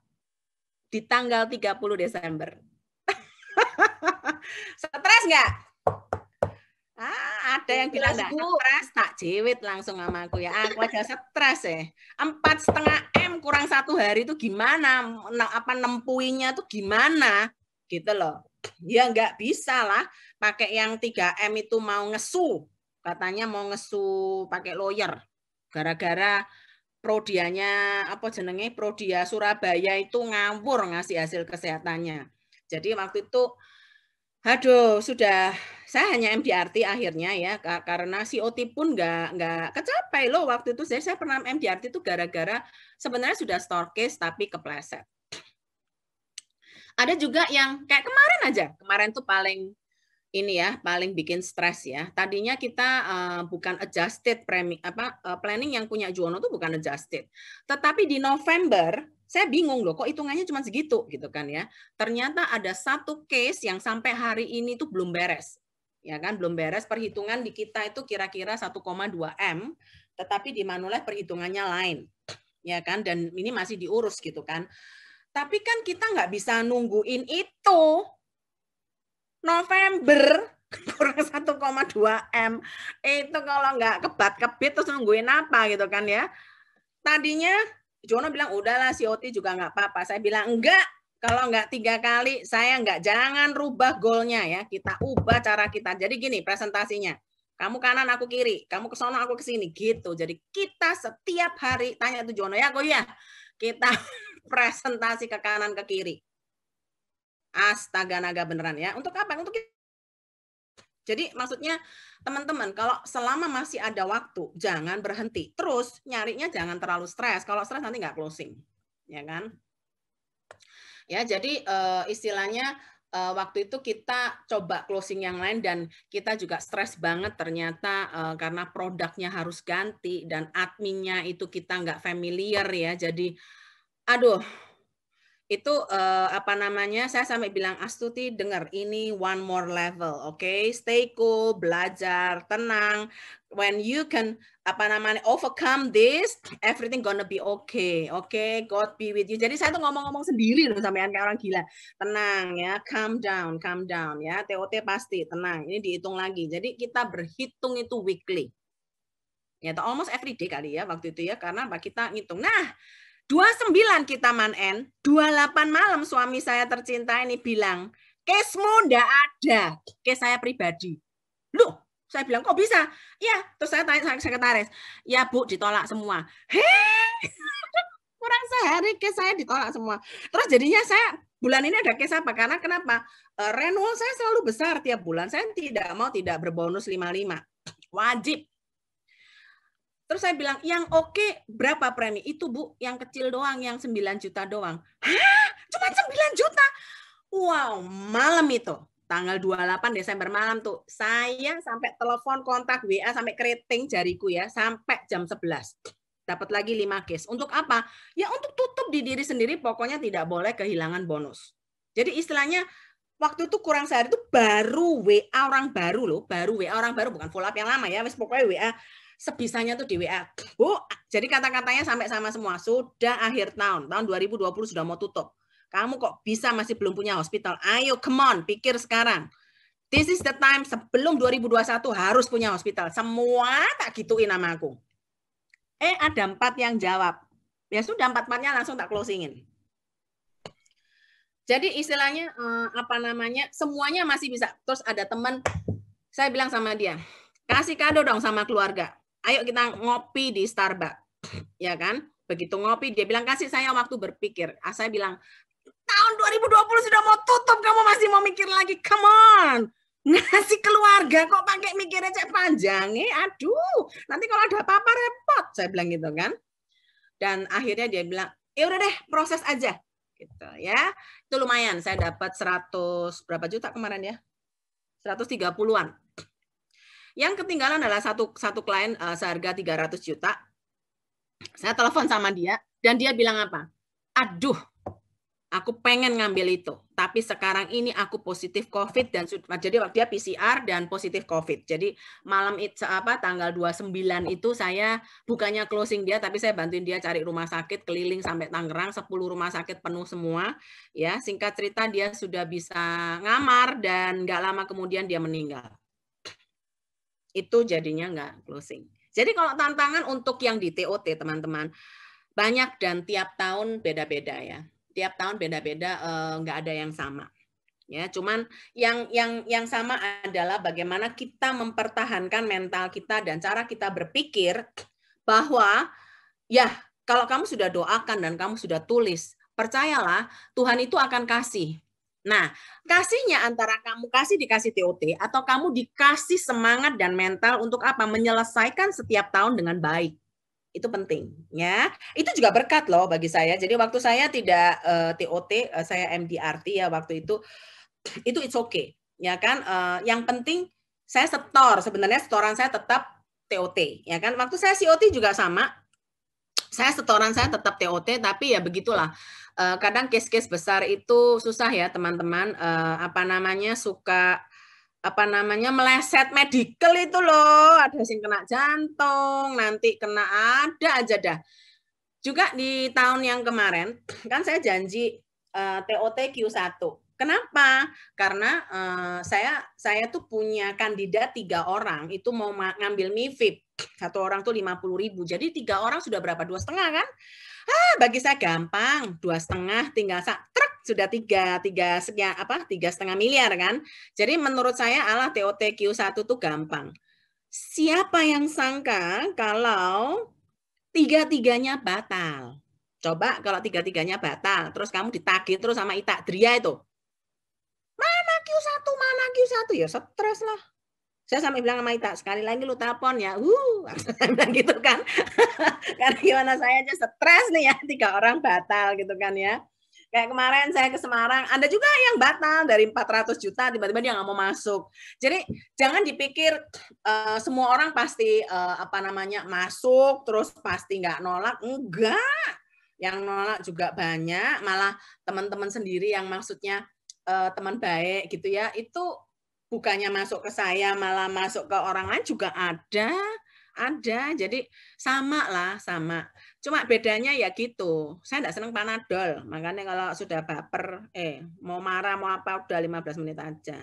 di tanggal 30 Desember. Stres nggak? Ada yang bilang enggak stres, tak jewit langsung sama aku ya. Aku aja stres ya. 4,5 M kurang 1 hari itu gimana? Apa nempuinya tuh gimana? Gitu loh. Ya nggak bisa lah pakai yang 3M itu mau ngesu. Katanya mau ngesu pakai lawyer. Gara-gara prodianya apa jenenge Prodia Surabaya itu ngawur ngasih hasil kesehatannya. Jadi waktu itu aduh, saya hanya MDRT akhirnya ya, karena COT pun nggak kecapai loh waktu itu. Saya pernah MDRT itu gara-gara sebenarnya sudah store case tapi kepleset. Ada juga yang kayak kemarin tuh paling bikin stres ya. Tadinya kita bukan adjusted planning yang punya Juwono tuh bukan adjusted. Tetapi di November saya bingung loh, kok hitungannya cuma segitu gitu kan ya. Ternyata ada 1 case yang sampai hari ini tuh belum beres. Ya kan, belum beres, perhitungan di kita itu kira-kira 1,2 M, tetapi di Manulife perhitungannya lain. Ya kan, dan ini masih diurus gitu kan. Tapi kan kita nggak bisa nungguin itu. November kurang 1,2 M. Itu kalau nggak kebat-kebit terus nungguin apa gitu kan ya. Tadinya Juwono bilang udahlah COT juga nggak apa-apa. Saya bilang enggak, kalau nggak 3 kali saya jangan rubah goalnya ya. Kita ubah cara kita. Jadi gini presentasinya. Kamu kanan aku kiri, kamu ke sono aku ke sini gitu. Jadi kita setiap hari tanya tuh Juwono ya, kita presentasi ke kanan ke kiri. Astaga naga beneran ya. Untuk apa? Jadi maksudnya teman-teman kalau selama masih ada waktu jangan berhenti. Terus nyarinya jangan terlalu stres. Kalau stres nanti nggak closing. Ya kan? Ya, jadi istilahnya waktu itu kita coba closing yang lain dan kita juga stres banget ternyata karena produknya harus ganti dan adminnya itu kita nggak familiar ya. Jadi aduh itu saya sampai bilang Astuti dengar ini one more level, oke? Stay cool, belajar, tenang. When you can overcome this, everything gonna be okay, okay? God be with you. Jadi saya tuh ngomong-ngomong sendiri loh sampean kayak orang gila. Tenang ya, calm down ya. TOT pasti tenang. Ini dihitung lagi. Jadi kita berhitung itu weekly. Ya, almost every day kali ya waktu itu ya karena kita ngitung. Nah, 29 kita man-end, 28 malam suami saya tercinta ini bilang, case-mu ndak ada, case saya pribadi. Loh, saya bilang, kok bisa? Ya, terus saya tanya sekretaris, ya Bu, ditolak semua. Kurang sehari case saya ditolak semua. Terus jadinya saya, bulan ini ada case apa? Karena kenapa? Renewal saya selalu besar tiap bulan, saya tidak berbonus 55. Wajib. Terus saya bilang, yang oke berapa premi? Itu Bu, yang kecil doang, yang 9 juta doang. Hah? Cuma 9 juta? Wow, malam itu. tanggal 28 Desember malam tuh, saya sampai telepon kontak WA sampai keriting jariku ya, sampai jam 11. Dapat lagi 5 case. Untuk apa? Ya untuk tutup di diri sendiri, pokoknya tidak boleh kehilangan bonus. Jadi istilahnya waktu itu kurang sehari itu baru WA orang baru loh, baru WA orang baru, bukan follow up yang lama ya, pokoknya WA sebisanya tuh di WA. Bu, jadi kata-katanya sampai sama semua, sudah akhir tahun 2020 sudah mau tutup. Kamu kok bisa masih belum punya hospital? Ayo, come on, pikir sekarang. This is the time, sebelum 2021 harus punya hospital. Semua tak gituin nama aku. Ada 4 yang jawab. Ya sudah, 4-4-nya langsung tak closingin. Jadi istilahnya semuanya masih bisa. Terus ada teman, saya bilang sama dia, kasih kado dong sama keluarga. Ayo kita ngopi di Starbucks, ya kan? Begitu ngopi, dia bilang kasih saya waktu berpikir. Saya bilang tahun 2020 sudah mau tutup, kamu masih mau mikir lagi? Come on, ngasih keluarga kok pakai mikirnya cek panjang, aduh, nanti kalau ada apa-apa repot. Saya bilang gitu kan. Dan akhirnya dia bilang, ya udah deh, proses aja. Gitu ya. Itu lumayan, saya dapat 100 berapa juta kemarin ya? 130-an. Yang ketinggalan adalah satu klien seharga 300 juta. Saya telepon sama dia dan dia bilang apa? Aduh, aku pengen ngambil itu, tapi sekarang ini aku positif COVID dan jadi dia PCR dan positif COVID. Jadi malam itu tanggal 29 itu saya bukannya closing dia, tapi saya bantuin dia cari rumah sakit keliling sampai Tangerang, 10 rumah sakit penuh semua. Ya, singkat cerita dia sudah bisa ngamar dan nggak lama kemudian dia meninggal. Itu jadinya nggak closing. Jadi kalau tantangan untuk yang di TOT teman-teman banyak dan tiap tahun beda-beda ya. Tiap tahun beda-beda, nggak ada yang sama. Ya, cuman yang sama adalah bagaimana kita mempertahankan mental kita dan cara kita berpikir bahwa ya kalau kamu sudah doakan dan kamu sudah tulis, percayalah Tuhan itu akan kasih. Nah, kasihnya antara kamu dikasih TOT atau kamu dikasih semangat dan mental untuk apa? Menyelesaikan setiap tahun dengan baik. Itu penting ya. Itu juga berkat loh bagi saya. Jadi waktu saya tidak TOT, saya MDRT ya waktu itu it's okay. Ya kan? Yang penting saya setor, sebenarnya setoran saya tetap TOT, ya kan? Waktu saya COT juga sama. Setoran saya tetap TOT, tapi ya begitulah. Kadang case-case besar itu susah ya teman-teman, suka meleset medical itu loh, ada yang kena jantung, nanti kena ada aja dah. Juga di tahun yang kemarin kan saya janji TOT Q1. Kenapa? Karena saya tuh punya kandidat 3 orang itu mau ngambil MiFIP. 1 orang tuh 50.000. Jadi 3 orang sudah berapa? 2,5 kan? Bagi saya gampang, 2,5 tinggal truk sudah 3,5 miliar kan. Jadi menurut saya TOT Q1 tuh gampang. Siapa yang sangka kalau 3-3-nya batal? Coba kalau 3-3-nya batal, terus kamu ditagih terus sama Ita Dria itu. Mana Q1? Ya stres lah. Saya sampai bilang sama Ita, sekali lagi lu telepon ya. Saya bilang gitu kan. Karena gimana saya aja stres nih ya, 3 orang batal gitu kan ya. Kayak kemarin saya ke Semarang, ada juga yang batal dari 400 juta, tiba-tiba dia nggak mau masuk. Jadi jangan dipikir semua orang pasti masuk, terus pasti nggak nolak. Enggak. Yang nolak juga banyak, malah teman-teman sendiri yang maksudnya teman baik gitu ya, itu bukannya masuk ke saya, malah masuk ke orang lain juga ada. Jadi sama. Cuma bedanya ya gitu. Saya enggak senang Panadol. Makanya kalau sudah baper, mau marah, mau apa, udah 15 menit aja.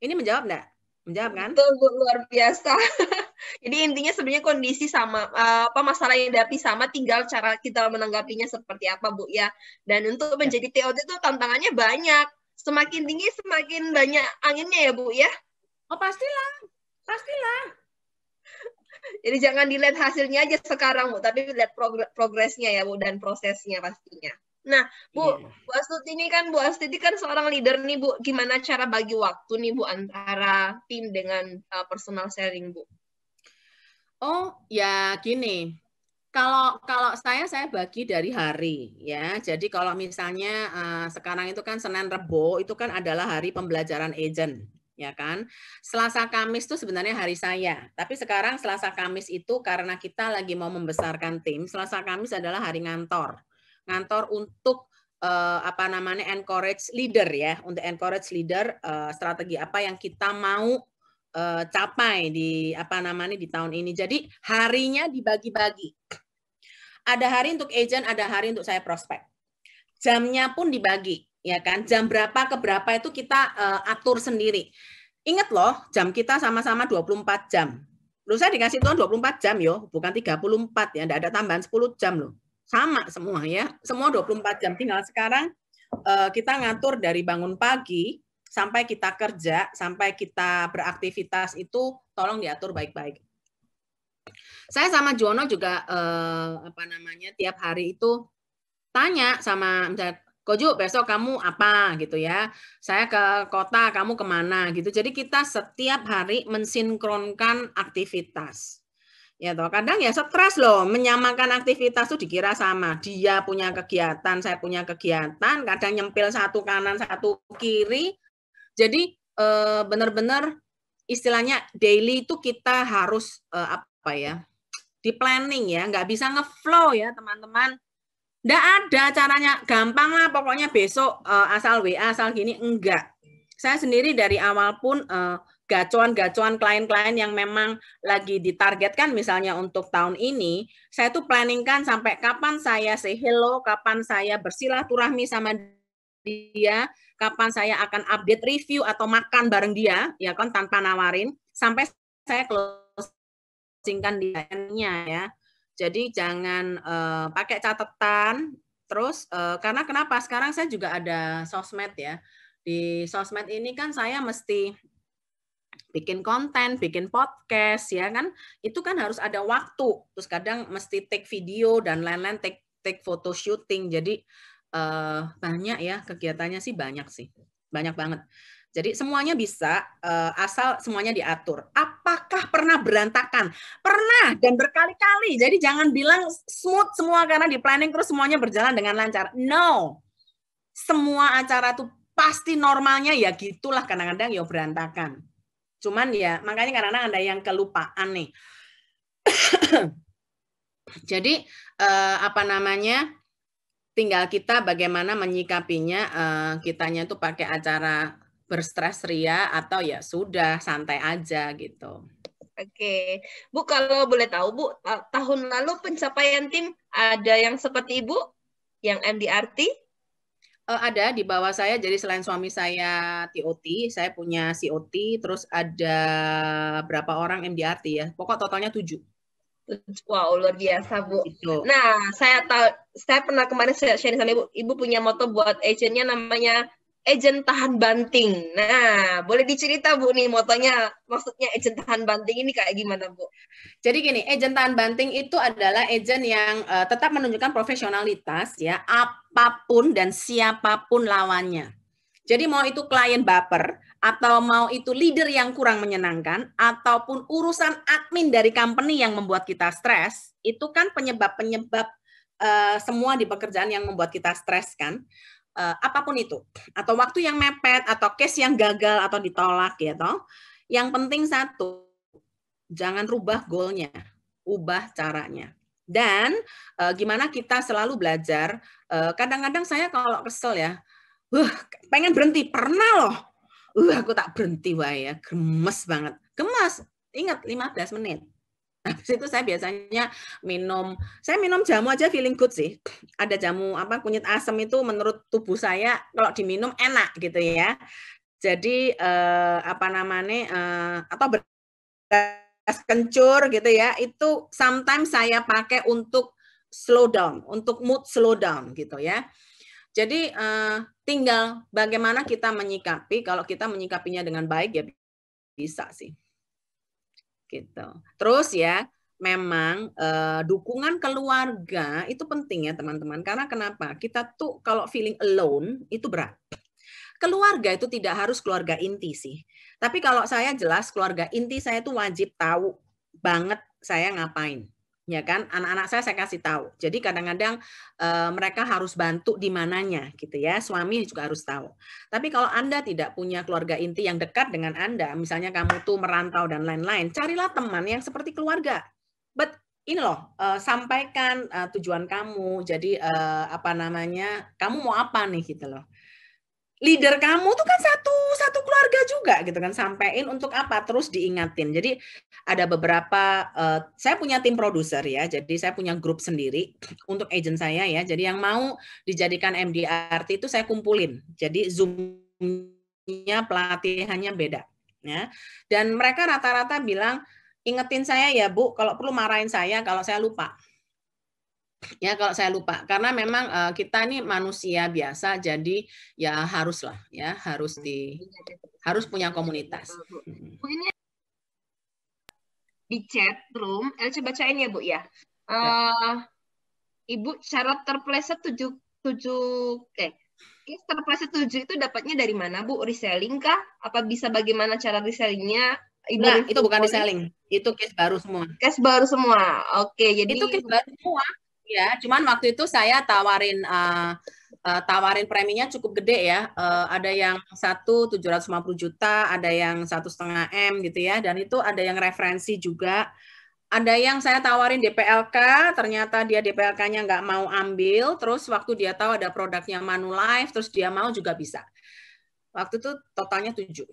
Ini menjawab enggak? Menjawab kan? Betul, Bu, luar biasa. Jadi intinya sebenarnya kondisi sama, masalah yang dihadapi sama, tinggal cara kita menanggapinya seperti apa, Bu ya. Dan untuk menjadi TOT itu tantangannya banyak. Semakin tinggi semakin banyak anginnya ya, Bu ya. Oh, pastilah. Jadi jangan dilihat hasilnya aja sekarang, Bu, tapi lihat progresnya ya, Bu, dan prosesnya pastinya. Nah, Bu, Bu Astuti ini kan, Bu Astuti kan seorang leader nih, Bu. Gimana cara bagi waktu nih, Bu, antara tim dengan personal sharing, Bu? Oh, ya gini. Kalau saya bagi dari hari ya. Jadi kalau misalnya sekarang itu kan Senin Rebo itu kan adalah hari pembelajaran agent ya kan. Selasa Kamis itu sebenarnya hari saya. Tapi sekarang Selasa Kamis itu karena kita lagi mau membesarkan tim, Selasa Kamis adalah hari ngantor. Ngantor untuk apa namanya encourage leader ya, untuk encourage leader strategi apa yang kita mau capai di apa namanya di tahun ini. Jadi harinya dibagi-bagi. Ada hari untuk agent, ada hari untuk saya prospek. Jamnya pun dibagi, ya kan? Jam berapa ke berapa itu kita atur sendiri. Ingat loh, jam kita sama-sama 24 jam. Loh saya dikasih Tuhan 24 jam yo, bukan 34 ya, enggak ada tambahan 10 jam loh. Sama semua ya, semua 24 jam. Tinggal sekarang kita ngatur dari bangun pagi sampai kita kerja, sampai kita beraktivitas itu tolong diatur baik-baik. Saya sama Jono juga apa namanya tiap hari itu tanya sama misalnya Koju besok kamu apa gitu ya. Saya ke kota, kamu kemana gitu. Jadi kita setiap hari mensinkronkan aktivitas. Ya toh, kadang ya stres loh menyamakan aktivitas tuh dikira sama. Dia punya kegiatan, saya punya kegiatan, kadang nyempil satu kanan, satu kiri. Jadi benar-benar istilahnya daily itu kita harus apa ya? Di planning ya, nggak bisa ngeflow ya teman-teman. Nggak ada caranya, gampang lah pokoknya besok asal WA, asal gini, enggak. Saya sendiri dari awal pun gacuan-gacuan klien-klien yang memang lagi ditargetkan misalnya untuk tahun ini, saya tuh planningkan sampai kapan saya say hello, kapan saya bersilaturahmi sama dia, kapan saya akan update review atau makan bareng dia, ya kan tanpa nawarin, sampai saya closingkan dia ya. Jadi jangan pakai catatan. Terus karena kenapa? Sekarang saya juga ada sosmed ya. Di sosmed ini kan saya mesti bikin konten, bikin podcast ya kan. Itu kan harus ada waktu. Terus kadang mesti take video dan lain-lain, take photo shooting. Jadi banyak ya kegiatannya sih banyak sih. Banyak banget. Jadi semuanya bisa asal semuanya diatur. Apakah pernah berantakan? Pernah dan berkali-kali. Jadi jangan bilang smooth semua karena di planning terus semuanya berjalan dengan lancar. No. Semua acara tuh pasti normalnya ya gitulah kadang-kadang ya berantakan. Cuman ya makanya kadang-kadang ada yang kelupaan nih. Jadi apa namanya? Tinggal kita bagaimana menyikapinya, kitanya tuh pakai acara berstres ria atau ya sudah santai aja gitu. Oke, Bu kalau boleh tahu Bu, tahun lalu pencapaian tim ada yang seperti Ibu, yang MDRT? Ada di bawah saya, jadi selain suami saya TOT, saya punya COT, terus ada berapa orang MDRT ya, pokok totalnya 7. Wow, luar biasa Bu. Gitu. Nah, saya pernah kemarin sharing sama Ibu, Ibu punya moto buat agentnya namanya agent tahan banting. Nah, boleh dicerita Bu nih motonya, maksudnya agent tahan banting ini kayak gimana Bu? Jadi gini, agent tahan banting itu adalah agent yang tetap menunjukkan profesionalitas ya, apapun dan siapapun lawannya. Jadi mau itu klien baper, atau mau itu leader yang kurang menyenangkan, ataupun urusan admin dari company yang membuat kita stres, itu kan penyebab-penyebab semua di pekerjaan yang membuat kita stres kan. Apapun itu. Atau waktu yang mepet, atau case yang gagal atau ditolak ya toh. Yang penting satu, jangan rubah goalnya, ubah caranya. Dan gimana kita selalu belajar, kadang-kadang saya kalau kesel ya, pengen berhenti, pernah loh. Aku tak berhenti wae ya, gemes banget. Gemes, ingat 15 menit. Habis itu saya biasanya saya minum jamu aja feeling good sih. Ada jamu apa kunyit asam itu menurut tubuh saya kalau diminum enak gitu ya. Jadi apa namanya atau beras kencur gitu ya, itu sometimes saya pakai untuk slow down, untuk mood slow down gitu ya. Jadi tinggal bagaimana kita menyikapi, kalau kita menyikapinya dengan baik ya bisa sih. Gitu. Terus ya, memang dukungan keluarga itu penting ya teman-teman. Karena kenapa? Kita tuh kalau feeling alone itu berat. Keluarga itu tidak harus keluarga inti sih. Tapi kalau saya jelas keluarga inti saya tuh wajib tahu banget saya ngapain. Ya kan, anak-anak saya kasih tahu. Jadi kadang-kadang mereka harus bantu di mananya gitu ya. Suami juga harus tahu. Tapi kalau Anda tidak punya keluarga inti yang dekat dengan Anda, misalnya kamu tuh merantau dan lain-lain, carilah teman yang seperti keluarga. But ini loh, sampaikan tujuan kamu. Jadi apa namanya, kamu mau apa nih gitu loh. Leader kamu tuh kan satu keluarga juga gitu kan, sampein untuk apa, terus diingatin. Jadi ada beberapa, saya punya tim produser ya, jadi saya punya grup sendiri untuk agent saya ya. Jadi yang mau dijadikan MDRT itu saya kumpulin. Jadi Zoom-nya pelatihannya beda ya. Dan mereka rata-rata bilang, ingetin saya ya Bu, kalau perlu marahin saya kalau saya lupa. Ya kalau saya lupa, karena memang kita ini manusia biasa, jadi ya haruslah ya harus punya komunitas. Bu, ini di chat room, Elce bacain ya Bu ya. Ibu syarat terpleset 7 terpleset 7 itu dapatnya dari mana Bu? Reselling kah? Apa bisa bagaimana cara resellingnya? Enggak, itu bukan reselling, itu case baru semua. Case baru semua, oke. Jadi itu case baru semua. Ya, cuman waktu itu saya tawarin preminya cukup gede ya. Ada yang 750 juta, ada yang 1,5 M gitu ya. Dan itu ada yang referensi juga. Ada yang saya tawarin DPLK, ternyata dia DPLK-nya nggak mau ambil. Terus waktu dia tahu ada produknya Manulife, terus dia mau juga bisa. Waktu itu totalnya 7.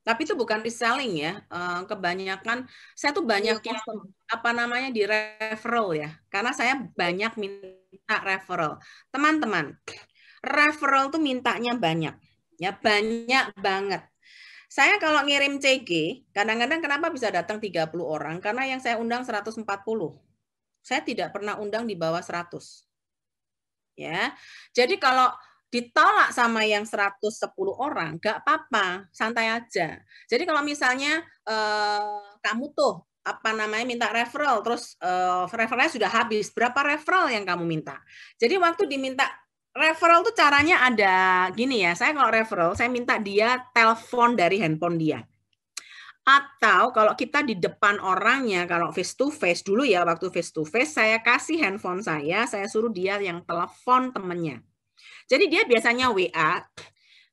Tapi itu bukan reselling ya, kebanyakan saya tuh banyak yang apa namanya di referral ya, karena saya banyak minta referral. Teman-teman, referral tuh mintanya banyak, ya banyak banget. Saya kalau ngirim CG, kadang-kadang kenapa bisa datang 30 orang? Karena yang saya undang 140. Saya tidak pernah undang di bawah 100. Ya. Jadi kalau ditolak sama yang 110 orang, nggak apa-apa, santai aja. Jadi kalau misalnya kamu tuh apa namanya minta referral, terus referralnya sudah habis, berapa referral yang kamu minta? Jadi waktu diminta referral tuh caranya ada gini ya, saya kalau referral, saya minta dia telepon dari handphone dia. Atau kalau kita di depan orangnya, kalau face to face dulu ya, waktu face to face, saya kasih handphone saya suruh dia yang telepon temennya. Jadi dia biasanya WA,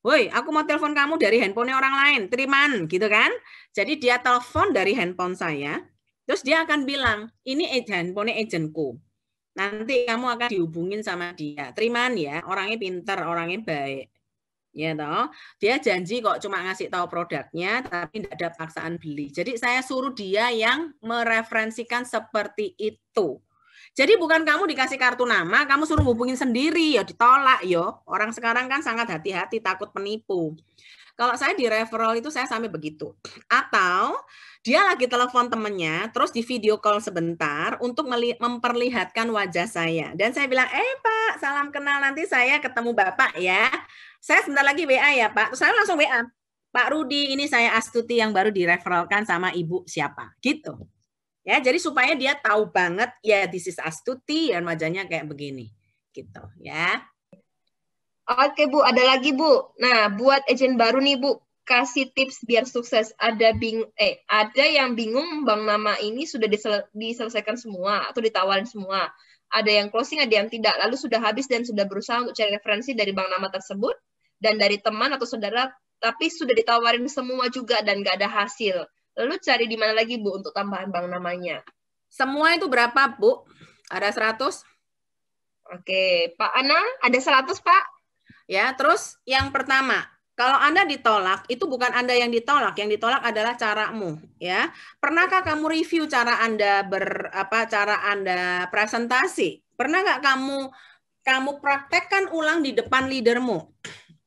woi aku mau telepon kamu dari handphonenya orang lain, terimaan gitu kan. Jadi dia telepon dari handphone saya, terus dia akan bilang, ini handphonenya agentku. Nanti kamu akan dihubungin sama dia. Terimaan ya, orangnya pintar, orangnya baik. Ya toh, dia janji kok cuma ngasih tahu produknya, tapi tidak ada paksaan beli. Jadi saya suruh dia yang mereferensikan seperti itu. Jadi bukan kamu dikasih kartu nama, kamu suruh hubungin sendiri, ya ditolak yo. Orang sekarang kan sangat hati-hati, takut penipu. Kalau saya di referral itu saya sampai begitu. Atau dia lagi telepon temennya, terus di video call sebentar untuk memperlihatkan wajah saya. Dan saya bilang, Pak, salam kenal, nanti saya ketemu Bapak ya. Saya sebentar lagi WA ya Pak. Terus saya langsung WA, Pak Rudi, ini saya Astuti yang baru direferalkan sama Ibu siapa. Gitu. Ya, jadi supaya dia tahu banget ya this is Astuti dan wajahnya kayak begini. Gitu ya. Oke Bu, ada lagi Bu. Nah, buat agent baru nih Bu, kasih tips biar sukses. Ada yang bingung Bang Nama ini sudah diselesaikan semua atau ditawarin semua. Ada yang closing, ada yang tidak. Lalu sudah habis dan sudah berusaha untuk cari referensi dari Bang Nama tersebut dan dari teman atau saudara, tapi sudah ditawarin semua juga dan nggak ada hasil. Lalu cari di mana lagi Bu untuk tambahan Bang Namanya? Semua itu berapa Bu? Ada 100? Oke, Pak Ana, ada 100 Pak? Ya, terus yang pertama, kalau Anda ditolak, itu bukan Anda yang ditolak adalah caramu, ya. Pernahkah kamu review cara Anda cara Anda presentasi? Pernah nggak kamu praktekkan ulang di depan leadermu?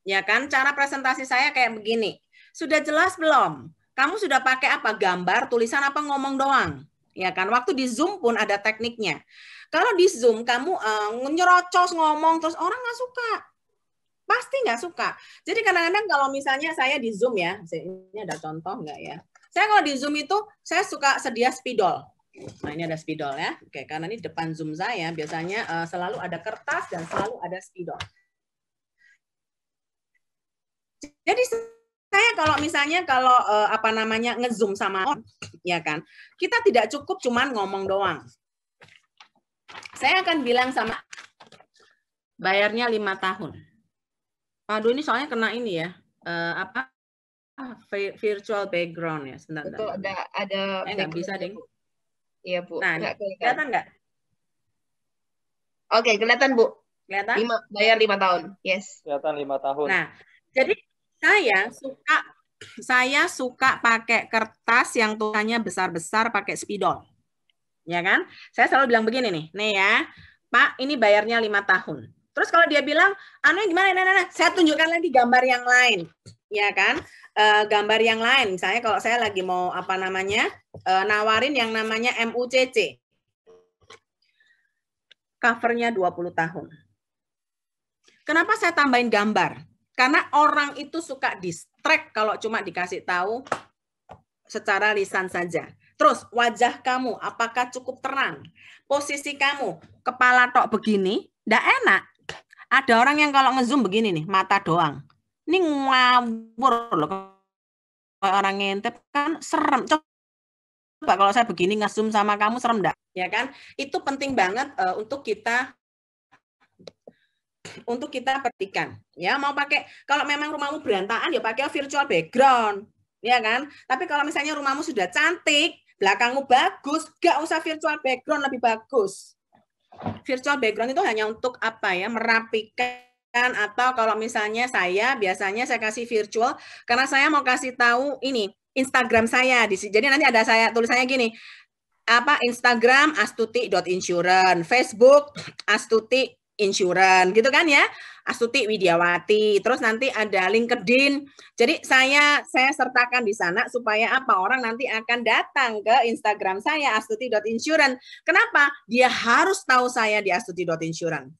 Ya kan, cara presentasi saya kayak begini. Sudah jelas belum? Kamu sudah pakai apa? Gambar, tulisan apa ngomong doang? Ya kan, waktu di Zoom pun ada tekniknya. Kalau di Zoom kamu nyerocos ngomong terus orang nggak suka. Pasti nggak suka. Jadi kadang-kadang kalau misalnya saya di Zoom ya, ini ada contoh nggak ya? Saya kalau di Zoom itu, saya suka sedia spidol. Nah ini ada spidol ya. Oke, karena ini depan Zoom saya, biasanya selalu ada kertas dan selalu ada spidol. Jadi saya kalau misalnya nge-zoom sama orang, ya kan, kita tidak cukup cuman ngomong doang. saya akan bilang sama bayarnya 5 tahun. Aduh, ini soalnya kena ini ya. Apa? Virtual background ya. Sebentar. Betul, ada nggak bisa, Ding. Iya, Bu. Nah, kelihatan nggak? Oke, kelihatan, Bu. Kelihatan? Bayar 5 tahun. Yes. Kelihatan 5 tahun. Nah, jadi saya suka pakai kertas yang tulisannya besar-besar pakai spidol. Ya kan? Saya selalu bilang begini nih ya, Pak, ini bayarnya 5 tahun. Terus kalau dia bilang, gimana? Nah, saya tunjukkan lagi gambar yang lain. Ya kan? Gambar yang lain. Misalnya kalau saya lagi mau nawarin yang namanya MUCC. Covernya 20 tahun. Kenapa saya tambahin gambar? Karena orang itu suka distract kalau cuma dikasih tahu secara lisan saja. Terus wajah kamu apakah cukup terang? Posisi kamu kepala tok begini, enggak enak. Ada orang yang kalau ngezoom begini nih, mata doang. Ini ngawur loh. Kayak orang ngintip kan serem. Coba kalau saya begini ngezoom sama kamu serem enggak? Ya kan? Itu penting banget untuk kita perhatikan. Ya, mau pakai kalau memang rumahmu berantakan ya pakai virtual background. Ya kan? Tapi kalau misalnya rumahmu sudah cantik, belakangmu bagus, gak usah virtual background, lebih bagus. Virtual background itu hanya untuk apa ya? Merapikan, atau kalau misalnya biasanya saya kasih virtual karena saya mau kasih tahu ini Instagram saya di sini. Jadi nanti ada saya tulisannya gini. Instagram astuti.insurance, Facebook Astuti Insurance gitu kan ya, Astuti Widiawati. Terus nanti ada LinkedIn. Jadi saya sertakan di sana supaya orang nanti akan datang ke Instagram saya astuti.insurance. Kenapa? Dia harus tahu saya di astuti.insurance.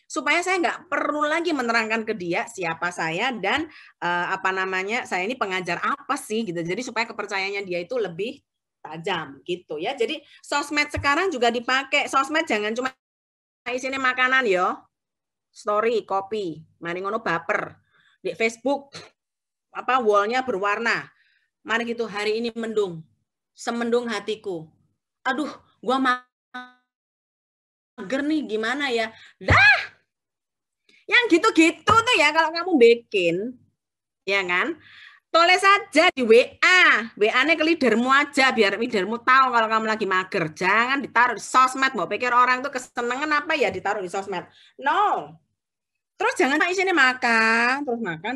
Supaya saya nggak perlu lagi menerangkan ke dia siapa saya dan saya ini pengajar apa sih gitu. Jadi supaya kepercayaannya dia itu lebih tajam gitu ya. Jadi sosmed sekarang juga dipakai. Sosmed jangan cuma isinya makanan yo, story, kopi, mari ngono baper. Di Facebook wallnya berwarna. Mari gitu hari ini mendung, semendung hatiku. Aduh, gua mager nih gimana ya? Dah, yang gitu-gitu tuh ya kalau kamu bikin, ya kan? Tulis saja di WA. WA-nya ke leadermu aja, biar leadermu tahu kalau kamu lagi mager. Jangan ditaruh di sosmed. Mau pikir orang tuh kesenangan apa ya ditaruh di sosmed. No. Terus jangan isinya makan. Terus makan.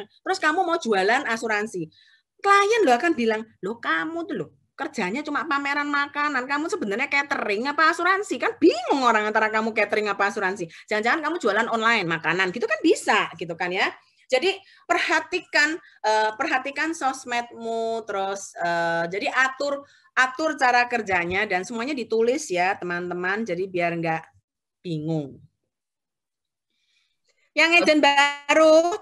Terus kamu mau jualan asuransi. Klien lo akan bilang, lo kamu tuh lo kerjanya cuma pameran makanan. Kamu sebenarnya catering apa asuransi? Kan bingung orang antara kamu catering apa asuransi. Jangan-jangan kamu jualan online makanan. Gitu kan bisa. Gitu kan ya. Jadi perhatikan sosmedmu, terus jadi atur cara kerjanya dan semuanya ditulis ya teman-teman. Jadi biar nggak bingung. Yang agent baru,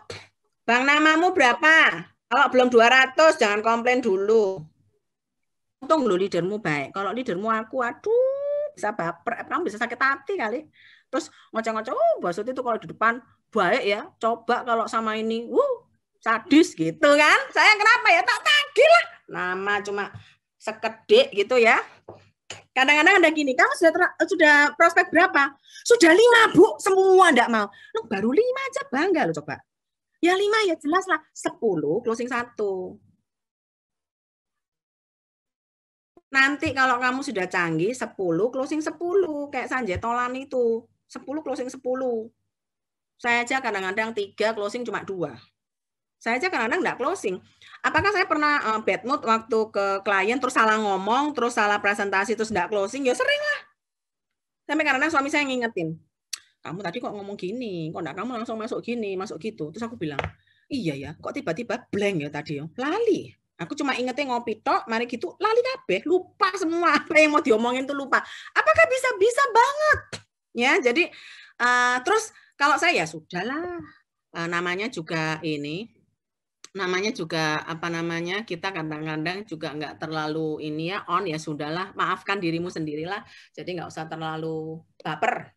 Bang, namamu berapa? Kalau belum 200 jangan komplain dulu. Untung lo leadermu baik. Kalau leadermu aku, aduh bisa baper, kamu bisa sakit hati kali. Terus ngoceh-ngoceh, Mbak Suti itu kalau di depan baik ya, coba kalau sama ini, sadis gitu kan. Saya kenapa ya, tak tagih lah. Nama cuma sekedek gitu ya. Kadang-kadang ada gini, kamu sudah prospek berapa? Sudah 5, Bu, semua enggak mau. Lu baru 5 aja bangga lo coba. Ya 5 ya jelas lah, 10 closing 1. Nanti kalau kamu sudah canggih, 10 closing 10. Kayak Sanjay Tolan itu, 10 closing 10. Saya aja kadang-kadang 3 closing cuma 2. Saya aja kadang-kadang enggak closing. Apakah saya pernah bad mood waktu ke klien, terus salah ngomong, terus salah presentasi, terus enggak closing? Ya sering lah. Sampai kadang-kadang suami saya ngingetin, kamu tadi kok ngomong gini, kok enggak kamu langsung masuk gini, masuk gitu. Terus aku bilang, iya ya, kok tiba-tiba blank ya tadi ya, lali. Aku cuma ingetin ngopi tok, mari gitu, lali kabeh, lupa semua apa yang mau diomongin tuh lupa. Apakah bisa banget? Ya, jadi terus kalau saya ya sudahlah, namanya juga kita kadang-kadang juga nggak terlalu ini ya on ya sudahlah, maafkan dirimu sendirilah, jadi nggak usah terlalu baper.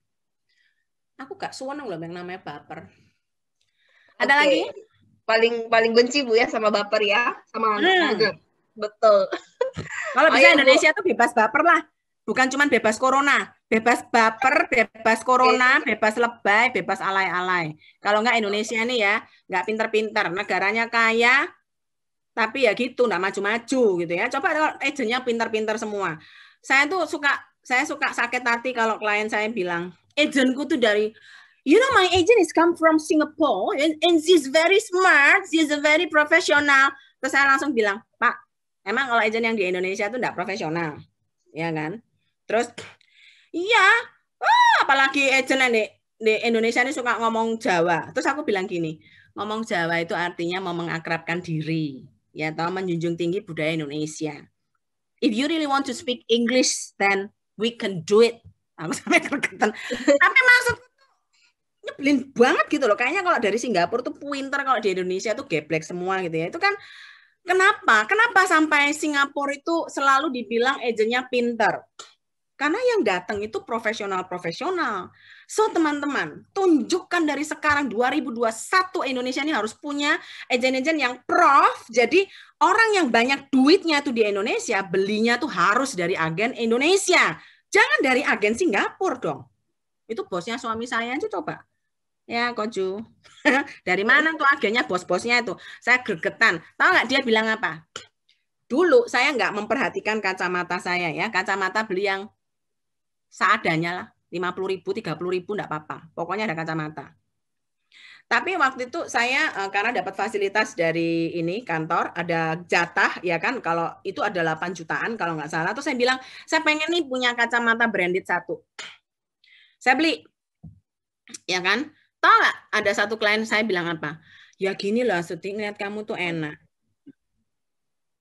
Aku gak suweneng loh yang namanya baper. Ada lagi? Paling benci Bu ya sama baper ya, sama betul. Kalau bisa Indonesia tuh bebas baper lah, bukan cuma bebas corona, bebas baper, bebas corona, bebas lebay, bebas alay-alay. Kalau nggak Indonesia nih ya, nggak pinter-pinter, negaranya kaya, tapi ya gitu, nggak maju-maju gitu ya. Coba kalau agentnya pinter-pinter semua. Saya suka sakit hati kalau klien saya bilang, agentku tuh dari, you know my agent is come from Singapore and she's very smart, she's a very professional. Terus saya langsung bilang, Pak, emang kalau agent yang di Indonesia tuh nggak profesional, ya kan? Terus, iya, apalagi agent yang di Indonesia ini suka ngomong Jawa. Terus aku bilang gini, ngomong Jawa itu artinya mau mengakrabkan diri, ya, atau menjunjung tinggi budaya Indonesia. If you really want to speak English, then we can do it. Aku sampai gregetan. Tapi maksudku nyebelin banget gitu loh. Kayaknya kalau dari Singapura tuh pinter, kalau di Indonesia tuh geblek semua gitu ya. Itu kan kenapa? Kenapa sampai Singapura itu selalu dibilang agentnya pinter? Karena yang datang itu profesional-profesional. So teman-teman, tunjukkan dari sekarang 2021 Indonesia ini harus punya agen-agen yang prof. Jadi orang yang banyak duitnya tuh di Indonesia, belinya tuh harus dari agen Indonesia. Jangan dari agen Singapura dong. Itu bosnya suami saya aja coba. Ya, Koju. Dari mana tuh agennya, bos-bosnya itu? Saya gregetan. Tahu nggak dia bilang apa? Dulu saya nggak memperhatikan kacamata saya ya. Kacamata beli yang seadanya lah. 50.000, 30.000 enggak apa-apa. Pokoknya ada kacamata. Tapi waktu itu saya karena dapat fasilitas dari ini kantor, ada jatah ya kan, kalau itu ada 8 jutaan kalau nggak salah. Terus saya bilang, saya pengen nih punya kacamata branded 1. Saya beli. Ya kan? Tahu nggak ada satu klien saya bilang apa? Ya gini loh, Suti, ngeliat kamu tuh enak.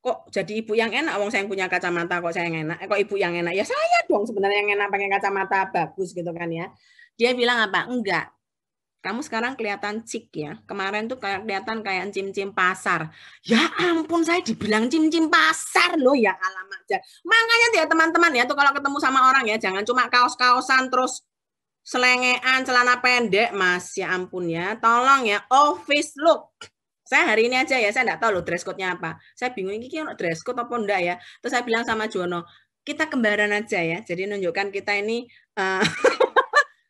Kok jadi ibu yang enak, wong saya yang punya kacamata kok saya yang enak, kok ibu yang enak, ya saya dong sebenarnya yang enak pakai kacamata bagus gitu kan ya. Dia bilang apa? Enggak, kamu sekarang kelihatan cik ya, kemarin tuh kelihatan kayak cim-cim pasar. Ya ampun, saya dibilang cim-cim pasar loh, ya alamak aja. Makanya ya teman-teman ya tuh kalau ketemu sama orang ya, jangan cuma kaos-kaosan terus selengean, celana pendek, Mas, ya ampun ya, tolong ya, office look. Saya hari ini aja ya, saya enggak tahu loh dress code-nya apa. Saya bingung ini kira dress code apa enggak ya. Terus saya bilang sama Jono, kita kembaran aja ya. Jadi menunjukkan kita ini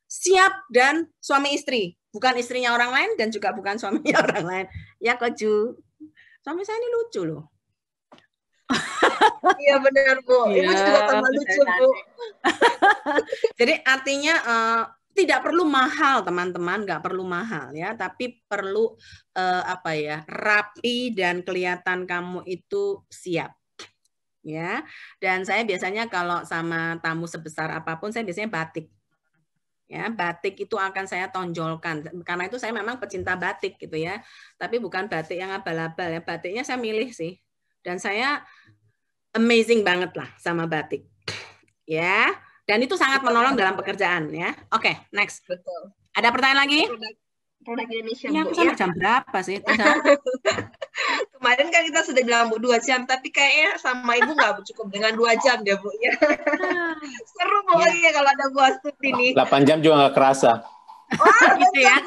siap dan suami istri. Bukan istrinya orang lain dan juga bukan suaminya orang lain. Ya Koju, suami saya ini lucu loh. Iya benar Bu, Ibu juga tambah lucu Bu. Jadi artinya tidak perlu mahal teman-teman, nggak perlu mahal ya, tapi perlu apa ya, rapi dan kelihatan kamu itu siap ya. Dan saya biasanya kalau sama tamu sebesar apapun saya biasanya batik ya, batik itu akan saya tonjolkan karena itu saya memang pecinta batik gitu ya, tapi bukan batik yang abal-abal ya, batiknya saya milih sih, dan saya amazing banget lah sama batik ya. Dan itu sangat menolong dalam pekerjaan ya. Oke, next. Betul. Ada pertanyaan lagi? Produk Indonesia, ini Bu. Sampai jam berapa sih? Kemarin kan kita sudah bilang Bu 2 jam, tapi kayaknya sama Ibu nggak cukup dengan 2 jam deh Bu ya. Seru pokoknya kalau ada Bu Astuti nih. 8 jam juga nggak kerasa. Wah, gitu ya.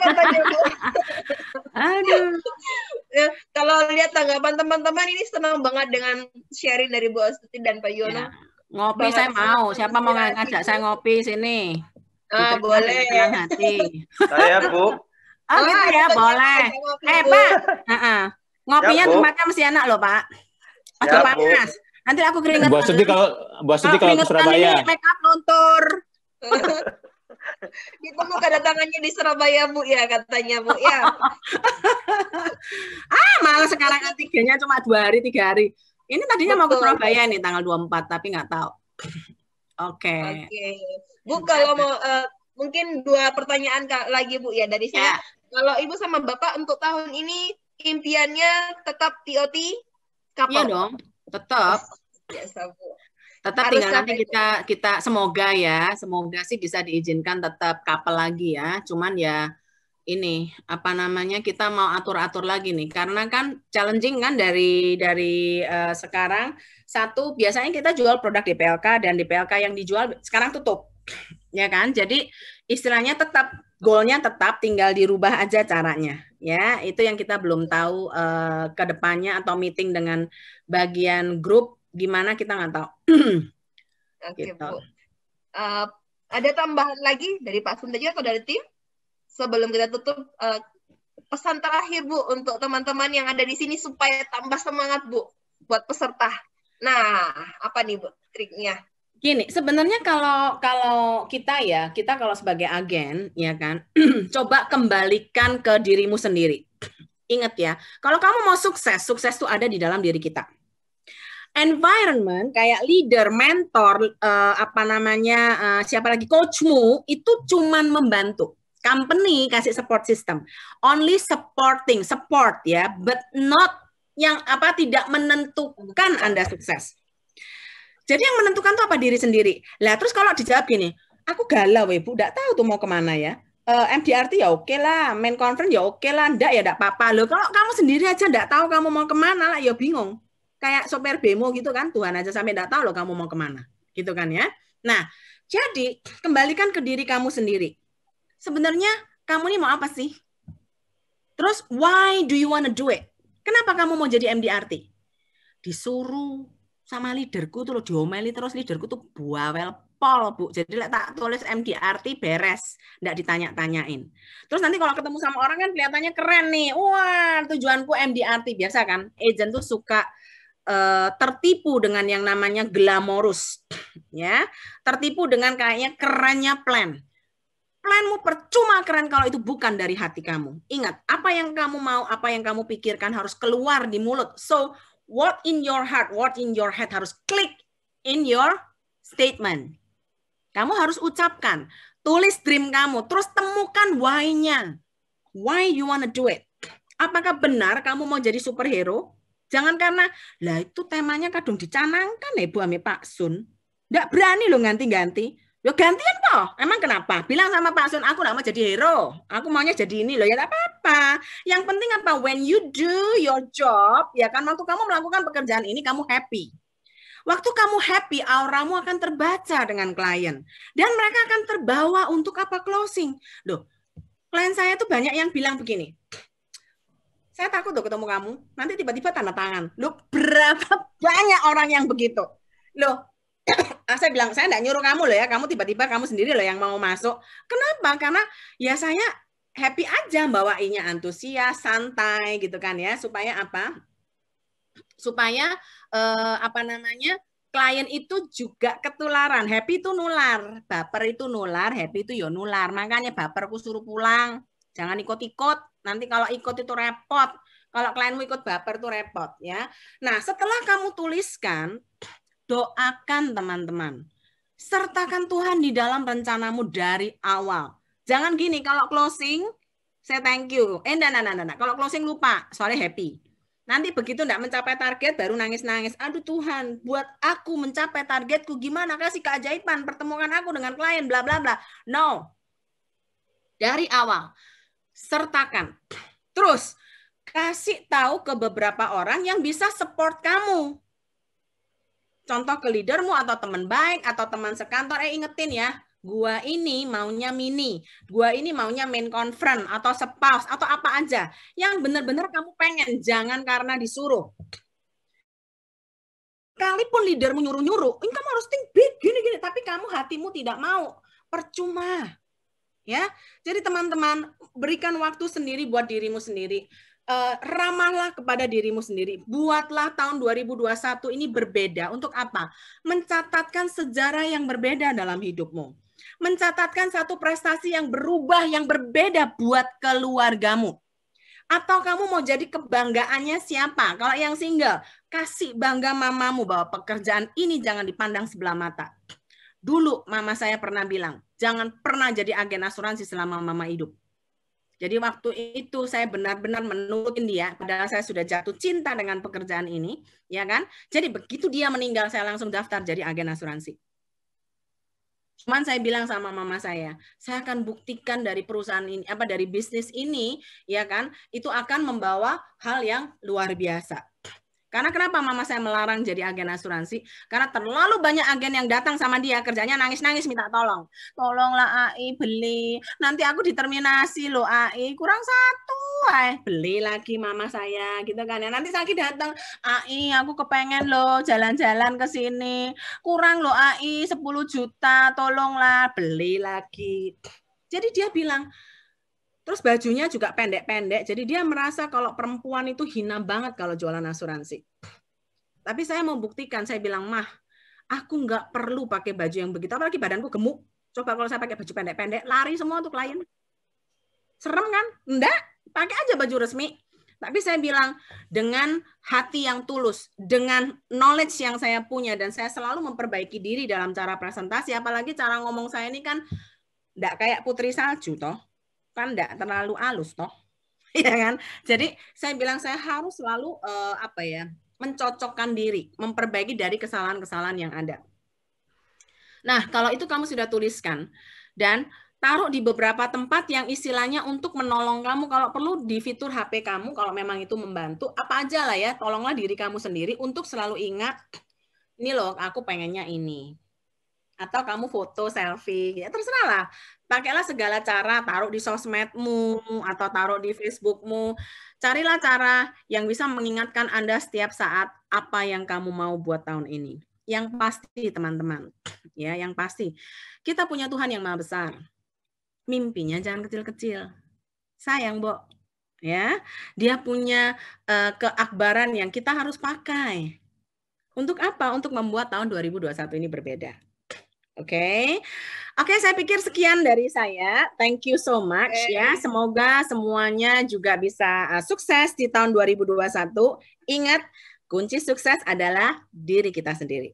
Aduh. Ya, kalau lihat tanggapan teman-teman ini senang banget dengan sharing dari Bu Astuti dan Pak Yono. Ya. Ngopi saya mau. Siapa mau ngajak saya ngopi sini? Boleh. Senang hati. Saya Bu. Oh gitu ya, boleh. Pak. Ngopinya ya, tempatnya mesti enak loh Pak. Aduh panas. Nanti aku keringetan. Bu Astuti kalau ke Surabaya. Make up luntur. Ditunggu kedatangannya di Surabaya Bu ya katanya Bu ya. Malah sekarang antigennya cuma 2 hari 3 hari. Ini tadinya mau ke Surabaya nih tanggal 24 tapi nggak tahu. Oke. Bu kalau mau mungkin 2 pertanyaan lagi Bu ya dari saya. Kalau Ibu sama Bapak untuk tahun ini impiannya tetap TOT kapal? Iya dong, tetap. Biasa Bu. Tetap harus tinggal nanti kita semoga ya, semoga sih bisa diizinkan tetap kapal lagi ya. Cuman ya ini apa namanya, kita mau atur-atur lagi nih karena kan challenging kan dari sekarang. Satu, biasanya kita jual produk di PLK dan di PLK yang dijual sekarang tutup ya kan, jadi istilahnya tetap goalnya tetap, tinggal dirubah aja caranya ya. Itu yang kita belum tahu ke depannya, atau meeting dengan bagian grup gimana kita nggak tahu. Oke, gitu. Bu. Ada tambahan lagi dari Pak Sundaji atau dari tim? Sebelum kita tutup, pesan terakhir Bu untuk teman-teman yang ada di sini supaya tambah semangat Bu buat peserta. Nah, apa nih Bu triknya? Gini, sebenarnya kalau kita kalau sebagai agen, ya kan, coba kembalikan ke dirimu sendiri. Ingat ya, kalau kamu mau sukses, sukses itu ada di dalam diri kita. Environment kayak leader, mentor, siapa lagi, coachmu itu cuman membantu. Company kasih support system, only supporting, support ya, but not yang tidak menentukan Anda sukses. Jadi yang menentukan tuh apa? Diri sendiri. Lah terus kalau dijawab gini, aku galau Ibu, enggak tahu tuh mau kemana ya. MDRT ya oke lah, main conference ya oke lah, enggak ya enggak apa-apa. Loh kalau kamu sendiri aja enggak tahu kamu mau kemana lah, ya bingung. Kayak sopir bemo gitu kan, Tuhan aja sampai enggak tahu loh kamu mau kemana. Gitu kan ya. Nah, jadi kembalikan ke diri kamu sendiri. Sebenarnya kamu ini mau apa sih? Terus why do you wanna do it? Kenapa kamu mau jadi MDRT? Disuruh sama leaderku tuh loh, diomeli terus leaderku tuh bawel pol Bu. Jadi tak tulis MDRT beres, enggak ditanya-tanyain. Terus nanti kalau ketemu sama orang kan kelihatannya keren nih. Wah, tujuanku MDRT. Biasa kan, agent tuh suka tertipu dengan yang namanya glamorous. Ya, tertipu dengan kayaknya kerennya plan. Planmu percuma keren kalau itu bukan dari hati kamu. Ingat, apa yang kamu mau, apa yang kamu pikirkan harus keluar di mulut. So, what in your heart, what in your head harus klik in your statement. Kamu harus ucapkan, tulis dream kamu, terus temukan why-nya. Why you wanna do it? Apakah benar kamu mau jadi superhero? Jangan karena, lah itu temanya kadung dicanangkan ya Bu ame Pak Sun. Nggak berani loh ganti-ganti. Yo gantian toh, emang kenapa? Bilang sama Pak Sun, aku nggak mau jadi hero. Aku maunya jadi ini loh, ya tak apa-apa. Yang penting apa? When you do your job, ya kan waktu kamu melakukan pekerjaan ini, kamu happy. Waktu kamu happy, auramu akan terbaca dengan klien. Dan mereka akan terbawa untuk apa? Closing. Loh, klien saya tuh banyak yang bilang begini, saya takut loh ketemu kamu, nanti tiba-tiba tanda tangan. Loh, berapa banyak orang yang begitu? Loh, saya bilang, saya enggak nyuruh kamu loh ya, kamu tiba-tiba kamu sendiri loh yang mau masuk. Kenapa? Karena ya saya happy aja bawainnya, antusias, santai gitu kan ya, supaya apa? Supaya klien itu juga ketularan. Happy itu nular, baper itu nular, happy itu ya nular. Makanya baperku suruh pulang, jangan ikut-ikut. Nanti kalau ikut itu repot. Kalau klienmu ikut baper itu repot ya. Nah, setelah kamu tuliskan, doakan teman-teman. Sertakan Tuhan di dalam rencanamu dari awal. Jangan gini, kalau closing, saya thank you. Enggak. Kalau closing lupa, soalnya happy. Nanti begitu enggak mencapai target, baru nangis-nangis. Aduh Tuhan, buat aku mencapai targetku, gimana? Kasih keajaiban, pertemukan aku dengan klien, bla bla bla. No. Dari awal, sertakan. Terus, kasih tahu ke beberapa orang yang bisa support kamu. Contoh ke leadermu atau teman baik atau teman sekantor, ingetin ya, gua ini maunya mini, gua ini maunya main conference atau spouse atau apa aja. Yang benar-benar kamu pengen, jangan karena disuruh. Sekalipun leadermu nyuruh-nyuruh, ini kamu harus think big, gini-gini, tapi kamu hatimu tidak mau, percuma. Ya, jadi teman-teman, berikan waktu sendiri buat dirimu sendiri. Ramahlah kepada dirimu sendiri. Buatlah tahun 2021 ini berbeda. Untuk apa? Mencatatkan sejarah yang berbeda dalam hidupmu. Mencatatkan satu prestasi yang berubah, yang berbeda buat keluargamu. Atau kamu mau jadi kebanggaannya siapa? Kalau yang single, kasih bangga mamamu bahwa pekerjaan ini jangan dipandang sebelah mata. Dulu mama saya pernah bilang, jangan pernah jadi agen asuransi selama mama hidup. Jadi waktu itu saya benar-benar menurutin dia, padahal saya sudah jatuh cinta dengan pekerjaan ini, ya kan? Jadi begitu dia meninggal, saya langsung daftar jadi agen asuransi. Cuman saya bilang sama mama saya akan buktikan dari perusahaan ini, dari bisnis ini, ya kan? Itu akan membawa hal yang luar biasa. Karena kenapa mama saya melarang jadi agen asuransi? Karena terlalu banyak agen yang datang sama dia, kerjanya nangis-nangis minta tolong. Tolonglah AI beli, nanti aku diterminasi loh AI, kurang satu beli lagi mama saya gitu kan ya. Nanti Saki datang, AI aku kepengen loh jalan-jalan ke sini, kurang loh AI 10 juta, tolonglah, beli lagi. Jadi dia bilang, terus bajunya juga pendek-pendek, jadi dia merasa kalau perempuan itu hina banget kalau jualan asuransi. Tapi saya mau buktikan, saya bilang, Mah, aku nggak perlu pakai baju yang begitu, apalagi badanku gemuk. Coba kalau saya pakai baju pendek-pendek, lari semua untuk klien. Serem kan? Enggak, pakai aja baju resmi. Tapi saya bilang, dengan hati yang tulus, dengan knowledge yang saya punya, dan saya selalu memperbaiki diri dalam cara presentasi, apalagi cara ngomong saya ini kan enggak kayak putri salju, toh. Kan enggak terlalu halus, toh. Ya kan? Jadi saya bilang, saya harus selalu mencocokkan diri, memperbaiki dari kesalahan-kesalahan yang ada. Nah, kalau itu kamu sudah tuliskan, dan taruh di beberapa tempat yang istilahnya untuk menolong kamu. Kalau perlu di fitur HP kamu, kalau memang itu membantu, apa aja lah ya, tolonglah diri kamu sendiri untuk selalu ingat, ini loh aku pengennya ini. Atau kamu foto, selfie, ya terserah lah. Pakailah segala cara, taruh di sosmedmu, atau taruh di Facebookmu. Carilah cara yang bisa mengingatkan Anda setiap saat apa yang kamu mau buat tahun ini. Yang pasti teman-teman, ya yang pasti, kita punya Tuhan yang Maha Besar. Mimpinya jangan kecil-kecil. Sayang, Bo. Ya, dia punya keakbaran yang kita harus pakai. Untuk apa? Untuk membuat tahun 2021 ini berbeda. Oke. Oke, saya pikir sekian dari saya. Thank you so much ya. Semoga semuanya juga bisa sukses di tahun 2021. Ingat, kunci sukses adalah diri kita sendiri,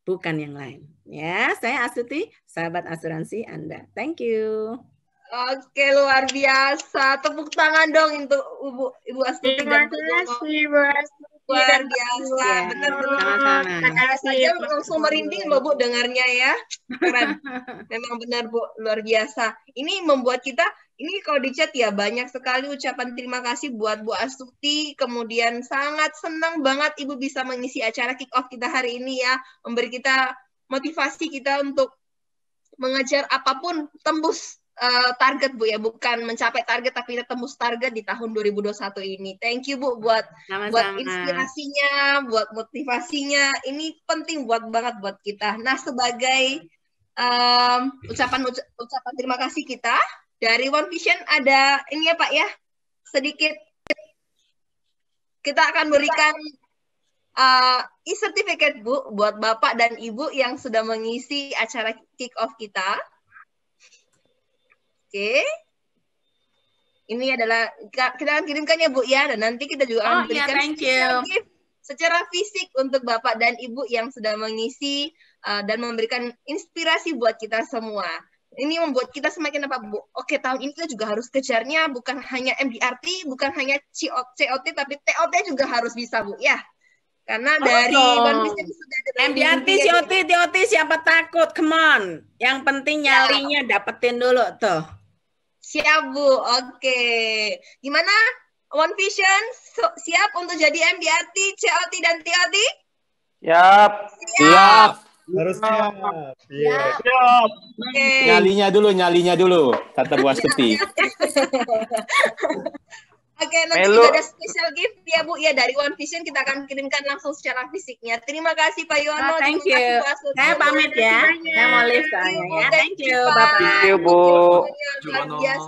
bukan yang lain. Ya, saya Astuti, sahabat asuransi Anda. Thank you. Oke, luar biasa. Tepuk tangan dong untuk Ibu Astuti. Terima kasih, Bu Astuti. Luar biasa, benar-benar. Saya langsung merinding loh Bu dengarnya ya. Keren. Memang benar Bu, luar biasa. Ini membuat kita, ini kalau di chat ya banyak sekali ucapan terima kasih buat Bu Astuti. Kemudian sangat senang banget Ibu bisa mengisi acara kick off kita hari ini ya. Memberi kita motivasi kita untuk mengejar apapun, tembus target Bu ya, bukan mencapai target tapi kita tembus target di tahun 2021 ini. Thank you Bu buat inspirasinya, buat motivasinya. Ini penting banget buat kita. Nah, sebagai ucapan terima kasih kita dari One Vision ada ini ya Pak ya, sedikit kita akan berikan e-certificate Bu buat Bapak dan Ibu yang sudah mengisi acara kick off kita. Oke. Ini adalah kita akan kirimkan ya Bu ya, dan nanti kita juga akan berikan gift secara fisik untuk Bapak dan Ibu yang sudah mengisi dan memberikan inspirasi buat kita semua. Ini membuat kita semakin apa Bu? Oke, tahun ini kita juga harus kejarnya bukan hanya MDRT, bukan hanya COT, tapi TOT juga harus bisa Bu ya. Karena dari One Vision sudah ada MDRT, COT, TOT siapa takut? Come on. Yang penting nyalinya dapetin dulu tuh. Siap Bu, oke. Gimana One Vision siap untuk jadi MDRT, COT dan TOT? Siap. Siap. Harus siap. Siap. Okay. Nyalinya dulu, kata Bu Astuti. Oke, nanti juga ada special gift ya Bu ya dari One Vision, kita akan kirimkan langsung secara fisiknya. Terima kasih Pak Yono. Thank you. Saya pamit ya. Saya mau live soalnya ya. Thank you, Bapak. Thank you, Bu. Luar biasa.